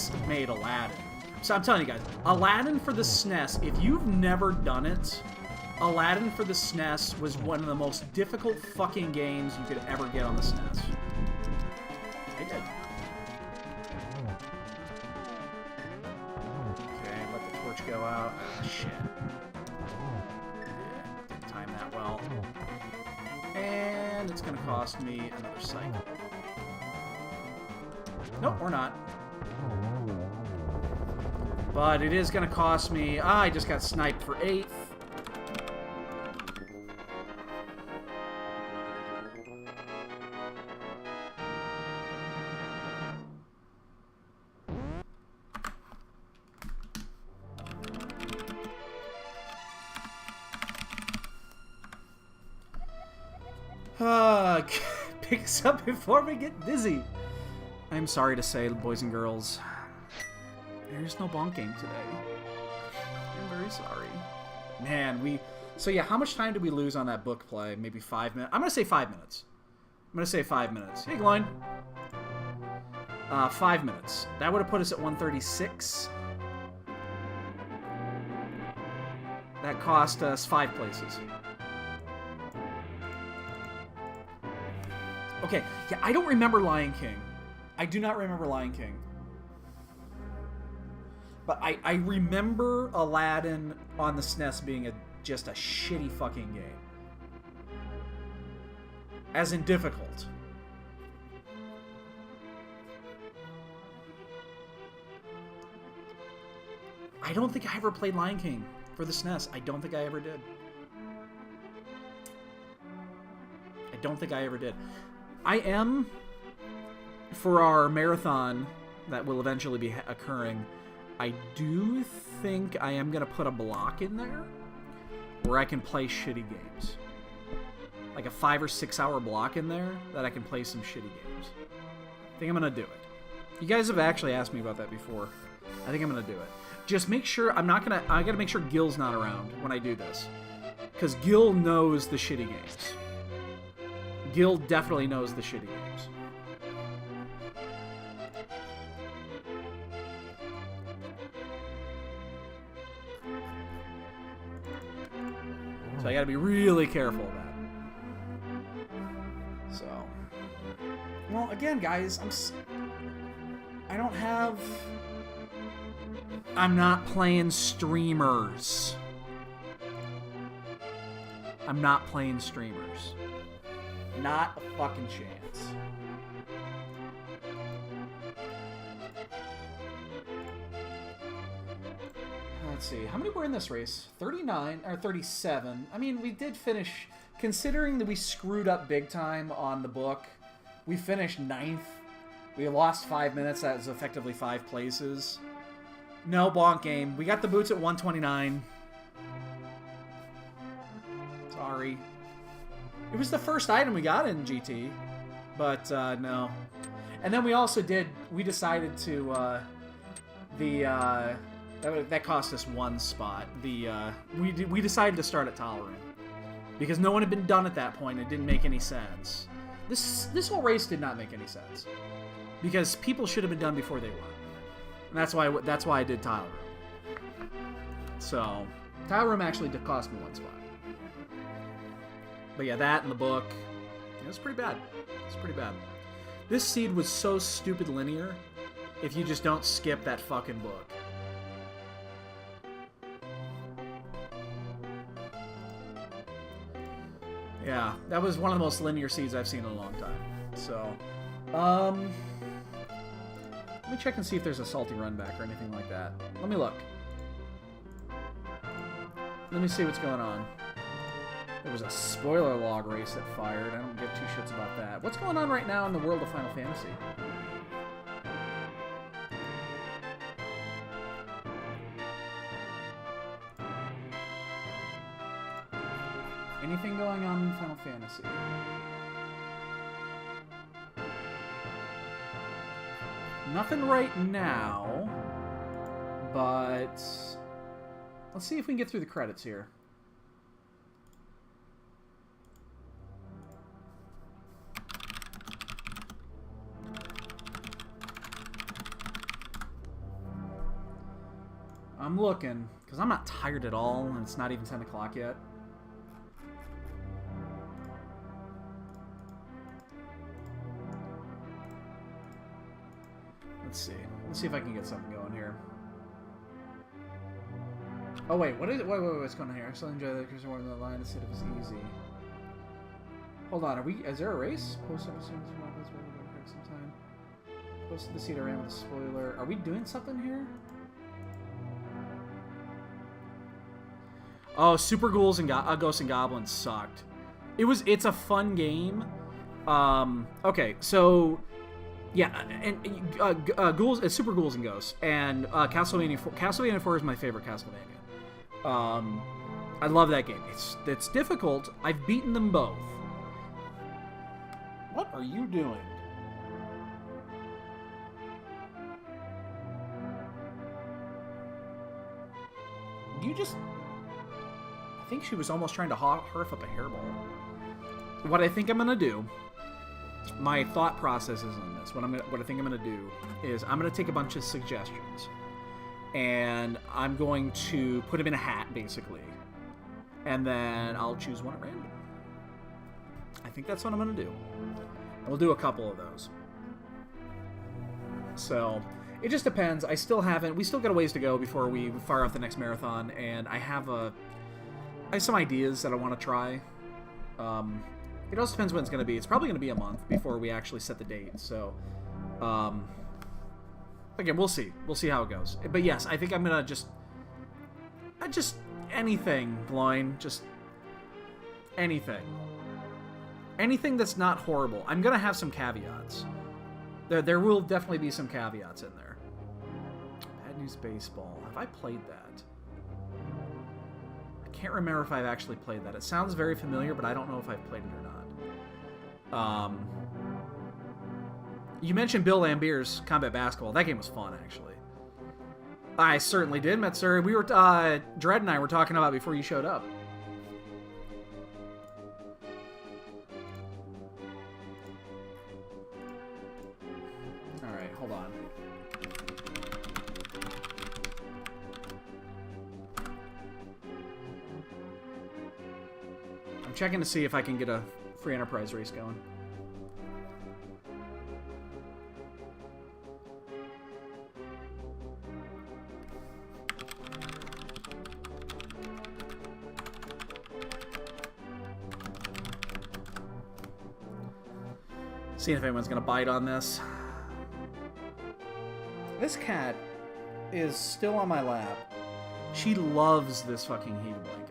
S1: Aladdin. So I'm telling you guys, Aladdin for the SNES, if you've never done it, Aladdin for the SNES was one of the most difficult fucking games you could ever get on the SNES. I did. Okay, let the torch go out. Ah, shit. Didn't time that well. And it's gonna cost me another cycle. Nope, we're not. But it is gonna cost me... Ah, I just got sniped for 8th. Pick us up before we get dizzy. I'm sorry to say, boys and girls, there's no bonking today. I'm very sorry. Man, So yeah, how much time did we lose on that book play? Maybe 5 minutes? I'm gonna say 5 minutes. I'm gonna say 5 minutes. Hey, Gloin. 5 minutes. That would have put us at 136. That cost us 5 places. Okay, yeah, I don't remember Lion King. I do not remember Lion King. But I remember Aladdin on the SNES being just a shitty fucking game. As in difficult. I don't think I ever played Lion King for the SNES. I don't think I ever did. I don't think I ever did. I am, for our marathon that will eventually be occurring, I do think I am going to put a block in there where I can play shitty games. Like a 5 or 6 hour block in there that I can play some shitty games. I think I'm going to do it. You guys have actually asked me about that before. I think I'm going to do it. Just make sure I got to make sure Gil's not around when I do this. Because Gil knows the shitty games. Gil definitely knows the shitty games. So I gotta be really careful of that. So, well, again, guys, I'm not playing streamers. I'm not playing streamers. Not a fucking chance. Let's see. How many were in this race? 39 or 37. I mean, we did finish, considering that we screwed up big time on the book, we finished 9th. We lost 5 minutes. That was effectively 5 places. No bonk game. We got the boots at 129. Sorry. It was the first item we got in GT, but no. And then we also decided to, that cost us 1 spot. We decided to start at Tile Room because no one had been done at that point. It didn't make any sense. This whole race did not make any sense because people should have been done before they were. And that's why I did Tile Room. So, Tile Room actually did cost me 1 spot. But yeah, that and the book, it was pretty bad. It's pretty bad. This seed was so stupid linear if you just don't skip that fucking book. Yeah, that was one of the most linear seeds I've seen in a long time. So, let me check and see if there's a salty run back or anything like that. Let me look. Let me see what's going on. There was a spoiler log race that fired. I don't give 2 shits about that. What's going on right now in the world of Final Fantasy? Anything going on in Final Fantasy? Nothing right now, but Let's see if we can get through the credits here. I'm looking, because I'm not tired at all, and it's not even 10 o'clock yet. Let's see. Let's see if I can get something going here. Oh, wait. What is it? Wait, what's going on here? I still enjoy the Christian War in the line instead of it's easy. Hold on. Is there a race? Post sometime. Posted the seat around with a spoiler. Are we doing something here? Oh, Super Ghouls and Ghosts and Goblins sucked. It's a fun game. Okay, so yeah, and Ghouls, Super Ghouls and Ghosts, and Castlevania 4. Castlevania 4 is my favorite Castlevania. I love that game. It's difficult. I've beaten them both. What are you doing? You just... I think she was almost trying to hearth up a hairball. What I think I'm gonna do, my thought process is on this. What I think I'm gonna do is I'm gonna take a bunch of suggestions, and I'm going to put them in a hat, basically, and then I'll choose one at random. I think that's what I'm gonna do. And we'll do a couple of those. So it just depends. We still got a ways to go before we fire off the next marathon, and I have some ideas that I want to try. It also depends when it's going to be. It's probably going to be a month before we actually set the date. So, again, we'll see. We'll see how it goes. But yes, I think I'm going to just anything, Gloin. Just anything. Anything that's not horrible. I'm going to have some caveats. There will definitely be some caveats in there. Bad News Baseball. Have I played that? Can't remember if I've actually played that. It sounds very familiar, but I don't know if I've played it or not. You mentioned Bill Lambier's Combat Basketball. That game was fun, actually. I certainly did, Metsuri. We were, Dread and I were talking about before you showed up. Alright, hold on. Checking to see if I can get a free enterprise race going. Seeing if anyone's gonna bite on this. This cat is still on my lap. She loves this fucking heated blanket.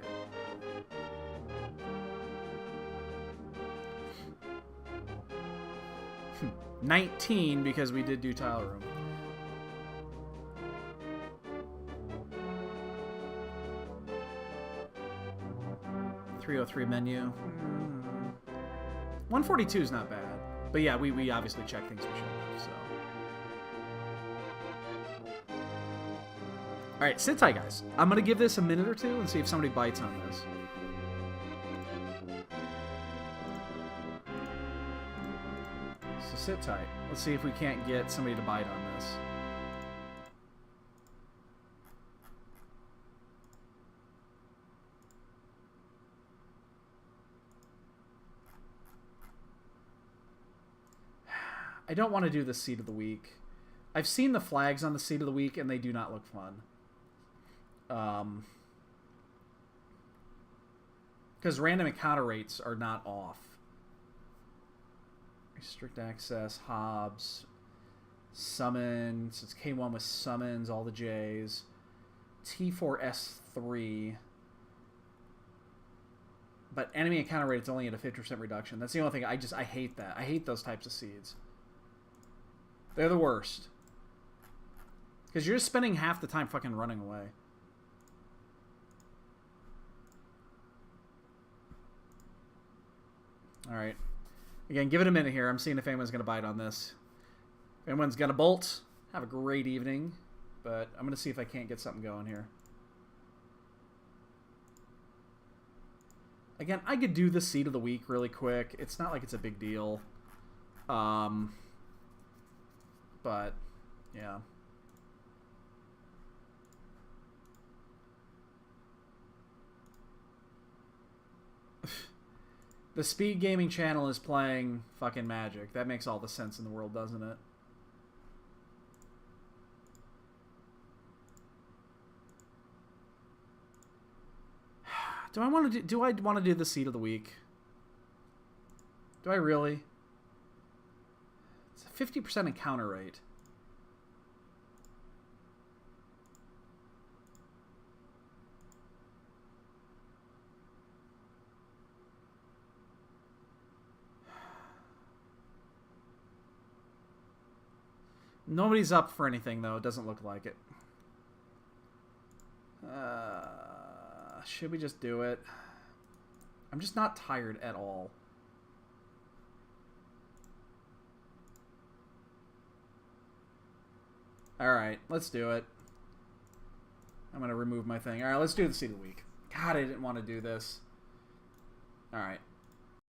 S1: 19 because we did do tile room. $303 menu. 142 is not bad. But yeah, we obviously check things we should have, so. Alright, sit tight, guys. I'm gonna give this a minute or two and see if somebody bites on this. Sit tight. Let's see if we can't get somebody to bite on this. I don't want to do the seed of the week. I've seen the flags on the seed of the week, and they do not look fun. Because random encounter rates are not off. Restrict access, Hobbs, summons. It's K1 with summons, all the J's. T4S3. But enemy encounter rate is only at a 50% reduction. That's the only thing. I hate that. I hate those types of seeds. They're the worst. Because you're just spending half the time fucking running away. Alright. Again, give it a minute here. I'm seeing if anyone's going to bite on this. If anyone's going to bolt, have a great evening. But I'm going to see if I can't get something going here. Again, I could do the seed of the week really quick. It's not like it's a big deal. But, yeah. The Speed Gaming channel is playing fucking Magic. That makes all the sense in the world, doesn't it? Do I want to do the seed of the week? Do I really? It's a 50% encounter rate. Nobody's up for anything, though. It doesn't look like it. Should we just do it? I'm just not tired at all. Alright, let's do it. I'm going to remove my thing. Alright, let's do the seed of the week. God, I didn't want to do this. Alright.